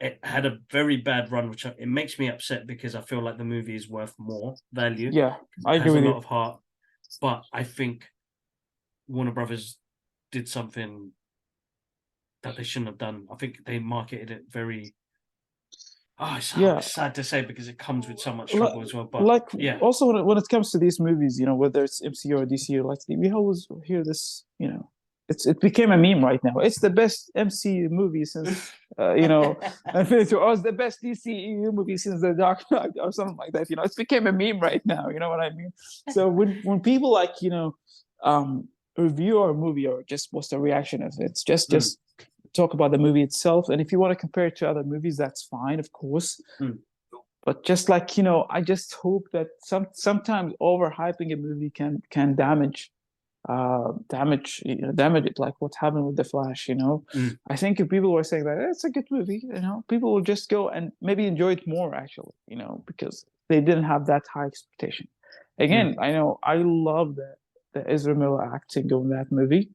it had a very bad run, which it makes me upset because I feel like the movie is worth more value. Yeah, I agree with you. It has a lot of heart, but I think Warner Brothers did something that they shouldn't have done. I think they marketed it very. Oh, it's sad to say because it comes with so much trouble as well. But also when it comes to these movies, whether it's MCU or DC, like we always hear this, it became a meme right now. It's the best MCU movie since Infinity War. It's the best DCEU movie since The Dark Knight or something like that. It became a meme right now. You know what I mean? So when people review our movie or just post a reaction of it, just talk about the movie itself, and if you want to compare it to other movies, that's fine, of course. But just I just hope that sometimes overhyping a movie can damage it, like what happened with The Flash. I think if people were saying that it's a good movie, people will just go and maybe enjoy it more actually, because they didn't have that high expectation. Again, I know I love the Ezra Miller acting in that movie.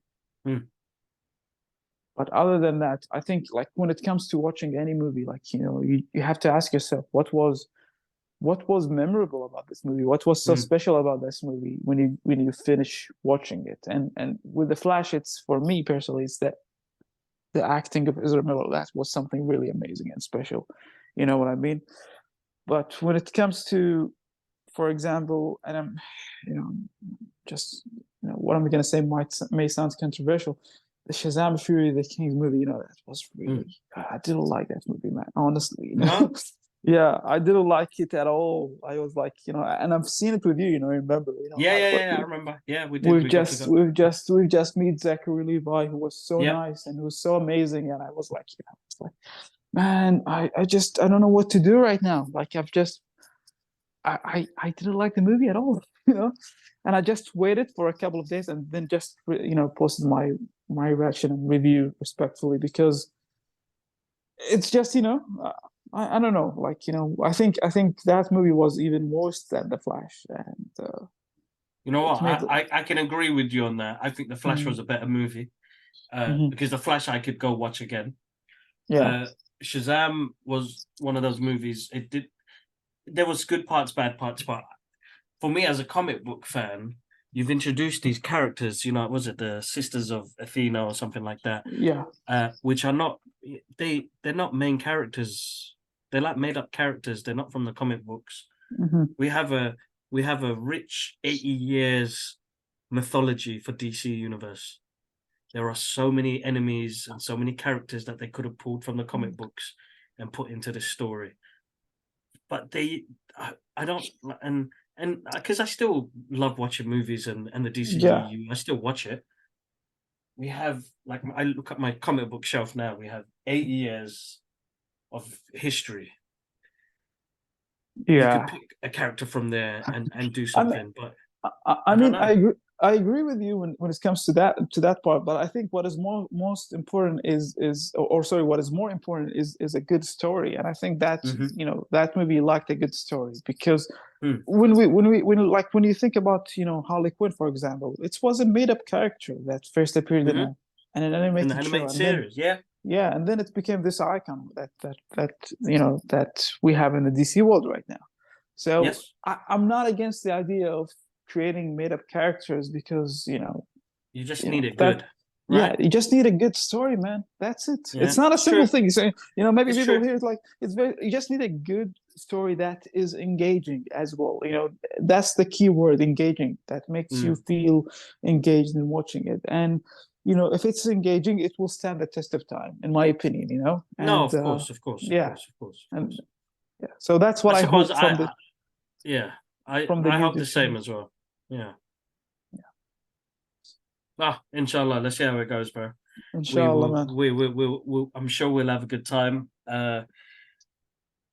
But other than that, I think like when it comes to watching any movie, like you have to ask yourself what was memorable about this movie, what was so special about this movie when you finish watching it. And with The Flash, it's, for me personally, it's that the acting of Ezra Miller, that was something really amazing and special. You know what I mean? But when it comes to, for example, and I'm what I'm gonna say may sound controversial. The Shazam Fury of the King's movie, that was really. I didn't like that movie, man. Honestly, yeah, I didn't like it at all. I was like, and I've seen it with you. Remember? I remember. Yeah, we did. We've just met Zachary Levi, who was so nice and who was so amazing, and I was like, man, I don't know what to do right now. Like I didn't like the movie at all, and I just waited for a couple of days and then just posted my reaction and review respectfully, because it's just I don't know, like I think that movie was even worse than The Flash, and you know what, I can agree with you on that. I think The Flash was a better movie because The Flash I could go watch again. Shazam was one of those movies. There was good parts, bad parts, but for me as a comic book fan, you've introduced these characters, was it the Sisters of Athena or something like that? Which are not, they're not main characters. They're like made up characters. They're not from the comic books. We have a rich 80 years mythology for DC Universe. There are so many enemies and so many characters that they could have pulled from the comic books and put into this story. But I don't, and because I still love watching movies and the DCU, I still watch it. We have, like, I look at my comic book shelf now, we have 80 years of history. You could pick a character from there and do something. I agree with you when it comes to that part, but I think what is most important what is more important is a good story, and I think that that movie lacked a good story, because when you think about Harley Quinn, for example, it was a made up character that first appeared in an animated series, yeah, and then it became this icon that we have in the DC world right now. So Yes, I'm not against the idea of creating made up characters because you just need it that good, yeah, right? you just need a good story, man. That's it. Yeah, It's not a it's simple true. thing. So maybe It's people true. here it's like it's very you just need a good story that is engaging as well. That's the key word, engaging. That makes you Mm. feel engaged in watching it. And if it's engaging, it will stand the test of time, in my opinion, No, And of course, of course, of yeah, course, of course, of and course. yeah. So that's I what I suppose hope I, from the I yeah, from the I hope the YouTube same channel. as well. Yeah. Yeah. Inshallah, let's see how it goes, bro. We Inshallah, will, man. I'm sure we'll have a good time.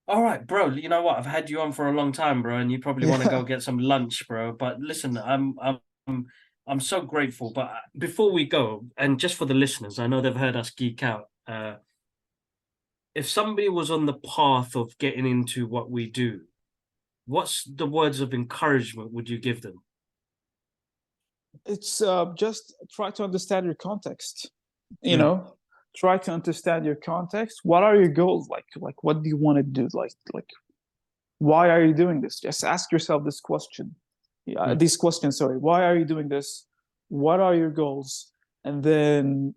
All right, bro. You know what? I've had you on for a long time, bro, and you probably want to Yeah. go get some lunch, bro. But listen, I'm so grateful. But before we go, and just for the listeners, I know they've heard us geek out. If somebody was on the path of getting into what we do, what's the words of encouragement would you give them? It's just try to understand your context. you Mm, know Try to understand your context. What are your goals? Like what do you want to do? Like why are you doing this? Just ask yourself this question. mm. These questions, sorry. Why are you doing this? What are your goals? And then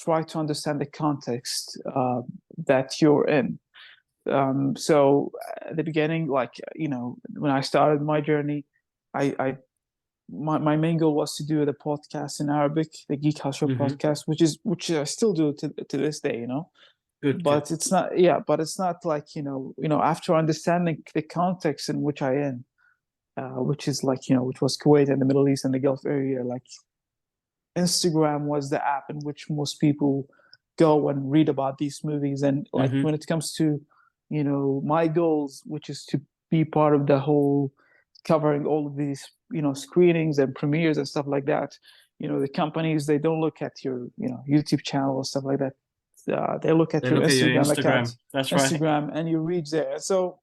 try to understand the context that you're in. So at the beginning, when I started my journey, I my main goal was to do the podcast in Arabic, the Geek Culture Hmm. podcast, which I still do to this day. Good, good. But it's not like after understanding the context in which I am, which is which was Kuwait and the Middle East and the Gulf area. Like Instagram was the app in which most people go and read about these movies. And like Hmm. when it comes to my goals, which is to be part of the whole covering all of these screenings and premieres and stuff like that. The companies, they don't look at your YouTube channel or stuff like that. They look at They your look at your Instagram account, Instagram. That's right. and you reach there. So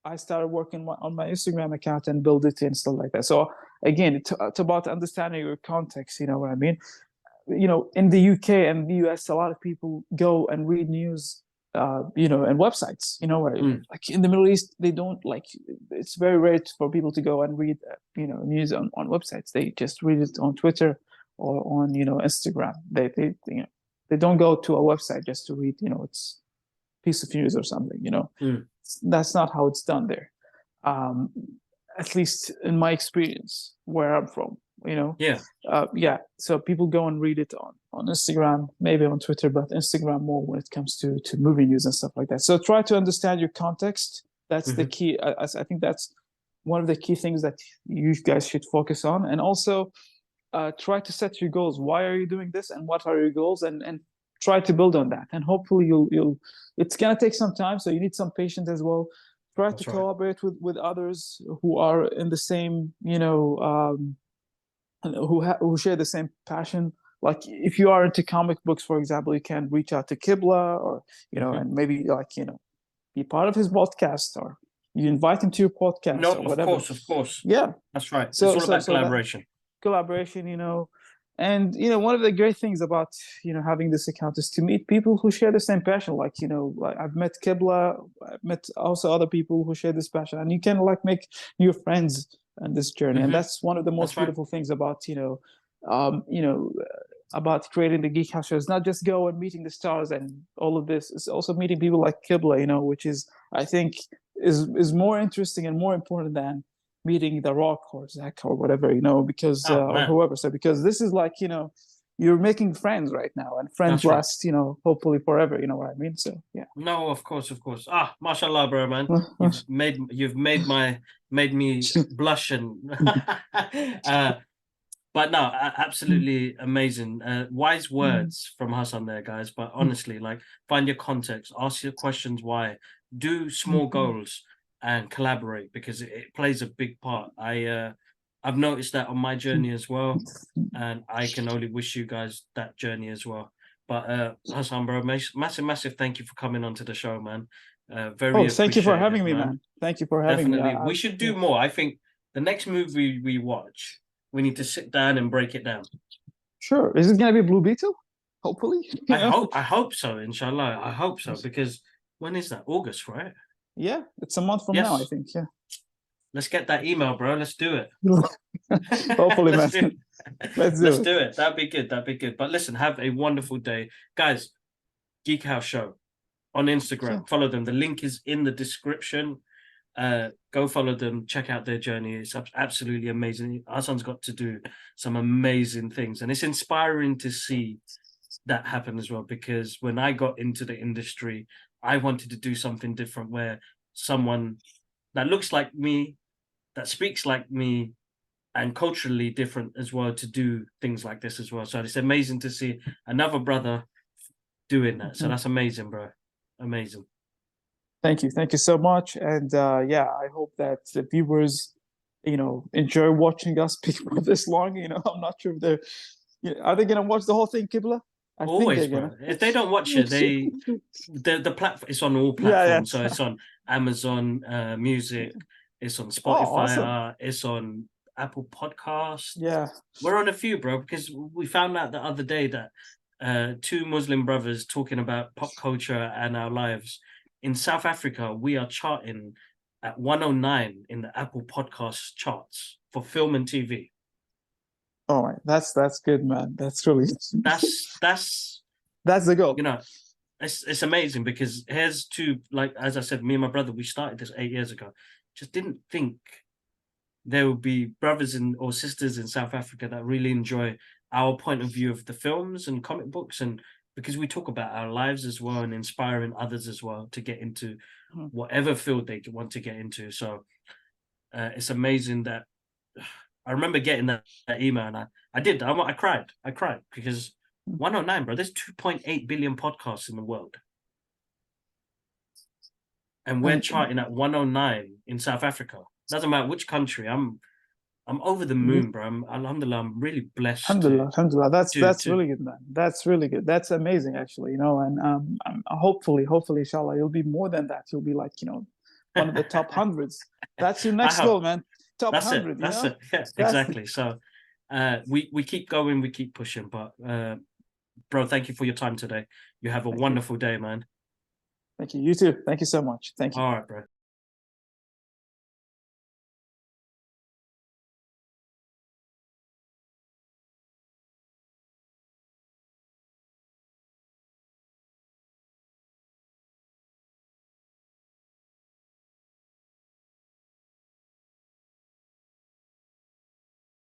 I started working on my Instagram account and build it and stuff like that. So again, it's about understanding your context. You know what I mean? In the UK and the US, a lot of people go and read news, and websites. Where Mm. like in the Middle East, they don't like. It's very rare for people to go and read, news on websites. They just read it on Twitter or on Instagram. They don't go to a website just to read, it's piece of news or something. Mm. That's not how it's done there. Um, at least in my experience, where I'm from. Yeah. Yeah. So people go and read it on Instagram, maybe on Twitter, but Instagram more when it comes to movie news and stuff like that. So try to understand your context. That's the Hmm. key. I think that's one of the key things that you guys should focus on, and also try to set your goals. Why are you doing this, and what are your goals, and try to build on that. And hopefully you'll. It's gonna take some time, so you need some patience as well. Try to That's right. collaborate with others who are in the same, who share the same passion. Like if you are into comic books, for example, you can reach out to Kibla, or Hmm. and maybe be part of his podcast, or you invite him to your podcast No, or of whatever. course, of course. Yeah. That's right. It's So all so about so that collaboration. collaboration, and one of the great things about having this account is to meet people who share the same passion. Like I've met Kibla, I've met also other people who share this passion, and you can make new friends on this journey. And Hmm. that's one of the most That's right. beautiful things about um, you know about creating the Geek House show. It's not just go and meeting the stars and all of this. It's also meeting people like Kibla, which is, I think, is more interesting and more important than meeting The Rock or Zach or whatever, because Oh or man, whoever. So because this is you're making friends right now, and friends that's right. last, hopefully forever. You know what I mean? So yeah. No, of course, of course. Mashallah, bro, man. You've made me blush and but no, absolutely amazing. Wise words from Hassan there, guys. But honestly, like find your context, ask your questions why, do small goals and collaborate because it plays a big part. I've noticed that on my journey as well, and I can only wish you guys that journey as well. But Hassan, bro, massive, massive thank you for coming onto the show, man. Very Oh, thank you for appreciated, having me, man. man. Thank you for having me. Definitely. We should Yeah. do more. I think the next movie we watch, we need to sit down and break it down. Sure. Is it gonna be Blue Beetle? hopefully. You know? I hope so, inshallah. I hope so, because when is that? August, right? Yeah, it's a month from now, I Yes. think. Yeah. Let's get that email, bro. Let's do it. Hopefully, Let's man. do Let's do let's it. do it. That'd be good. That'd be good. But listen, have a wonderful day. Guys, Geek House Show on Instagram. Yeah. Follow them. The link is in the description. Go follow them, check out their journey. It's absolutely amazing. Our son's got to do some amazing things, and it's inspiring to see that happen as well, because when I got into the industry, I wanted to do something different, where someone that looks like me, that speaks like me, and culturally different as well, to do things like this as well. So it's amazing to see another brother doing that. So Mhm. that's amazing, bro. Amazing. Thank you so much. And yeah, I hope that the viewers, enjoy watching us speak for this long. I'm not sure if they're, are they gonna watch the whole thing, Kibla? I think Always, they're bro. gonna. If they don't watch it, the platform, it's on all Yeah, platforms. So yeah. it's on Amazon Music, it's on Oh, awesome. Spotify, it's on Apple Podcast. Yeah. We're on a few, bro, because we found out the other day that two Muslim brothers talking about pop culture and our lives in South Africa, we are charting at 109 in the Apple Podcast charts for film and TV. Oh, my, that's good, man. That's really That's that's the goal. you know, it's amazing, because here's two, like as I said, me and my brother, we started this 8 years ago. Just didn't think there would be brothers or sisters in South Africa that really enjoy our point of view of the films and comic books, and because we talk about our lives as well and inspiring others as well to get into Mhm. whatever field they want to get into. So it's amazing that I remember getting that email, and I cried because 109, bro. There's 2.8 billion podcasts in the world, and we're And charting at 109 in South Africa. Doesn't matter which country. I'm over the you, moon, bro. Alhamdulillah, I'm really blessed alhamdulillah, alhamdulillah. That's to that's really good, man. That's really good. That's amazing, actually. And hopefully, inshallah, you'll be more than that. You'll be like, one of the top hundreds. That's your I next goal, hope man. Top that's it. 100. That's it. Yeah, That's exactly. So we keep going, we keep pushing. But bro, thank you for your time today. You have a Thank you. wonderful day, man. Thank you. You too. Thank you so much. Thank you. All right, bro.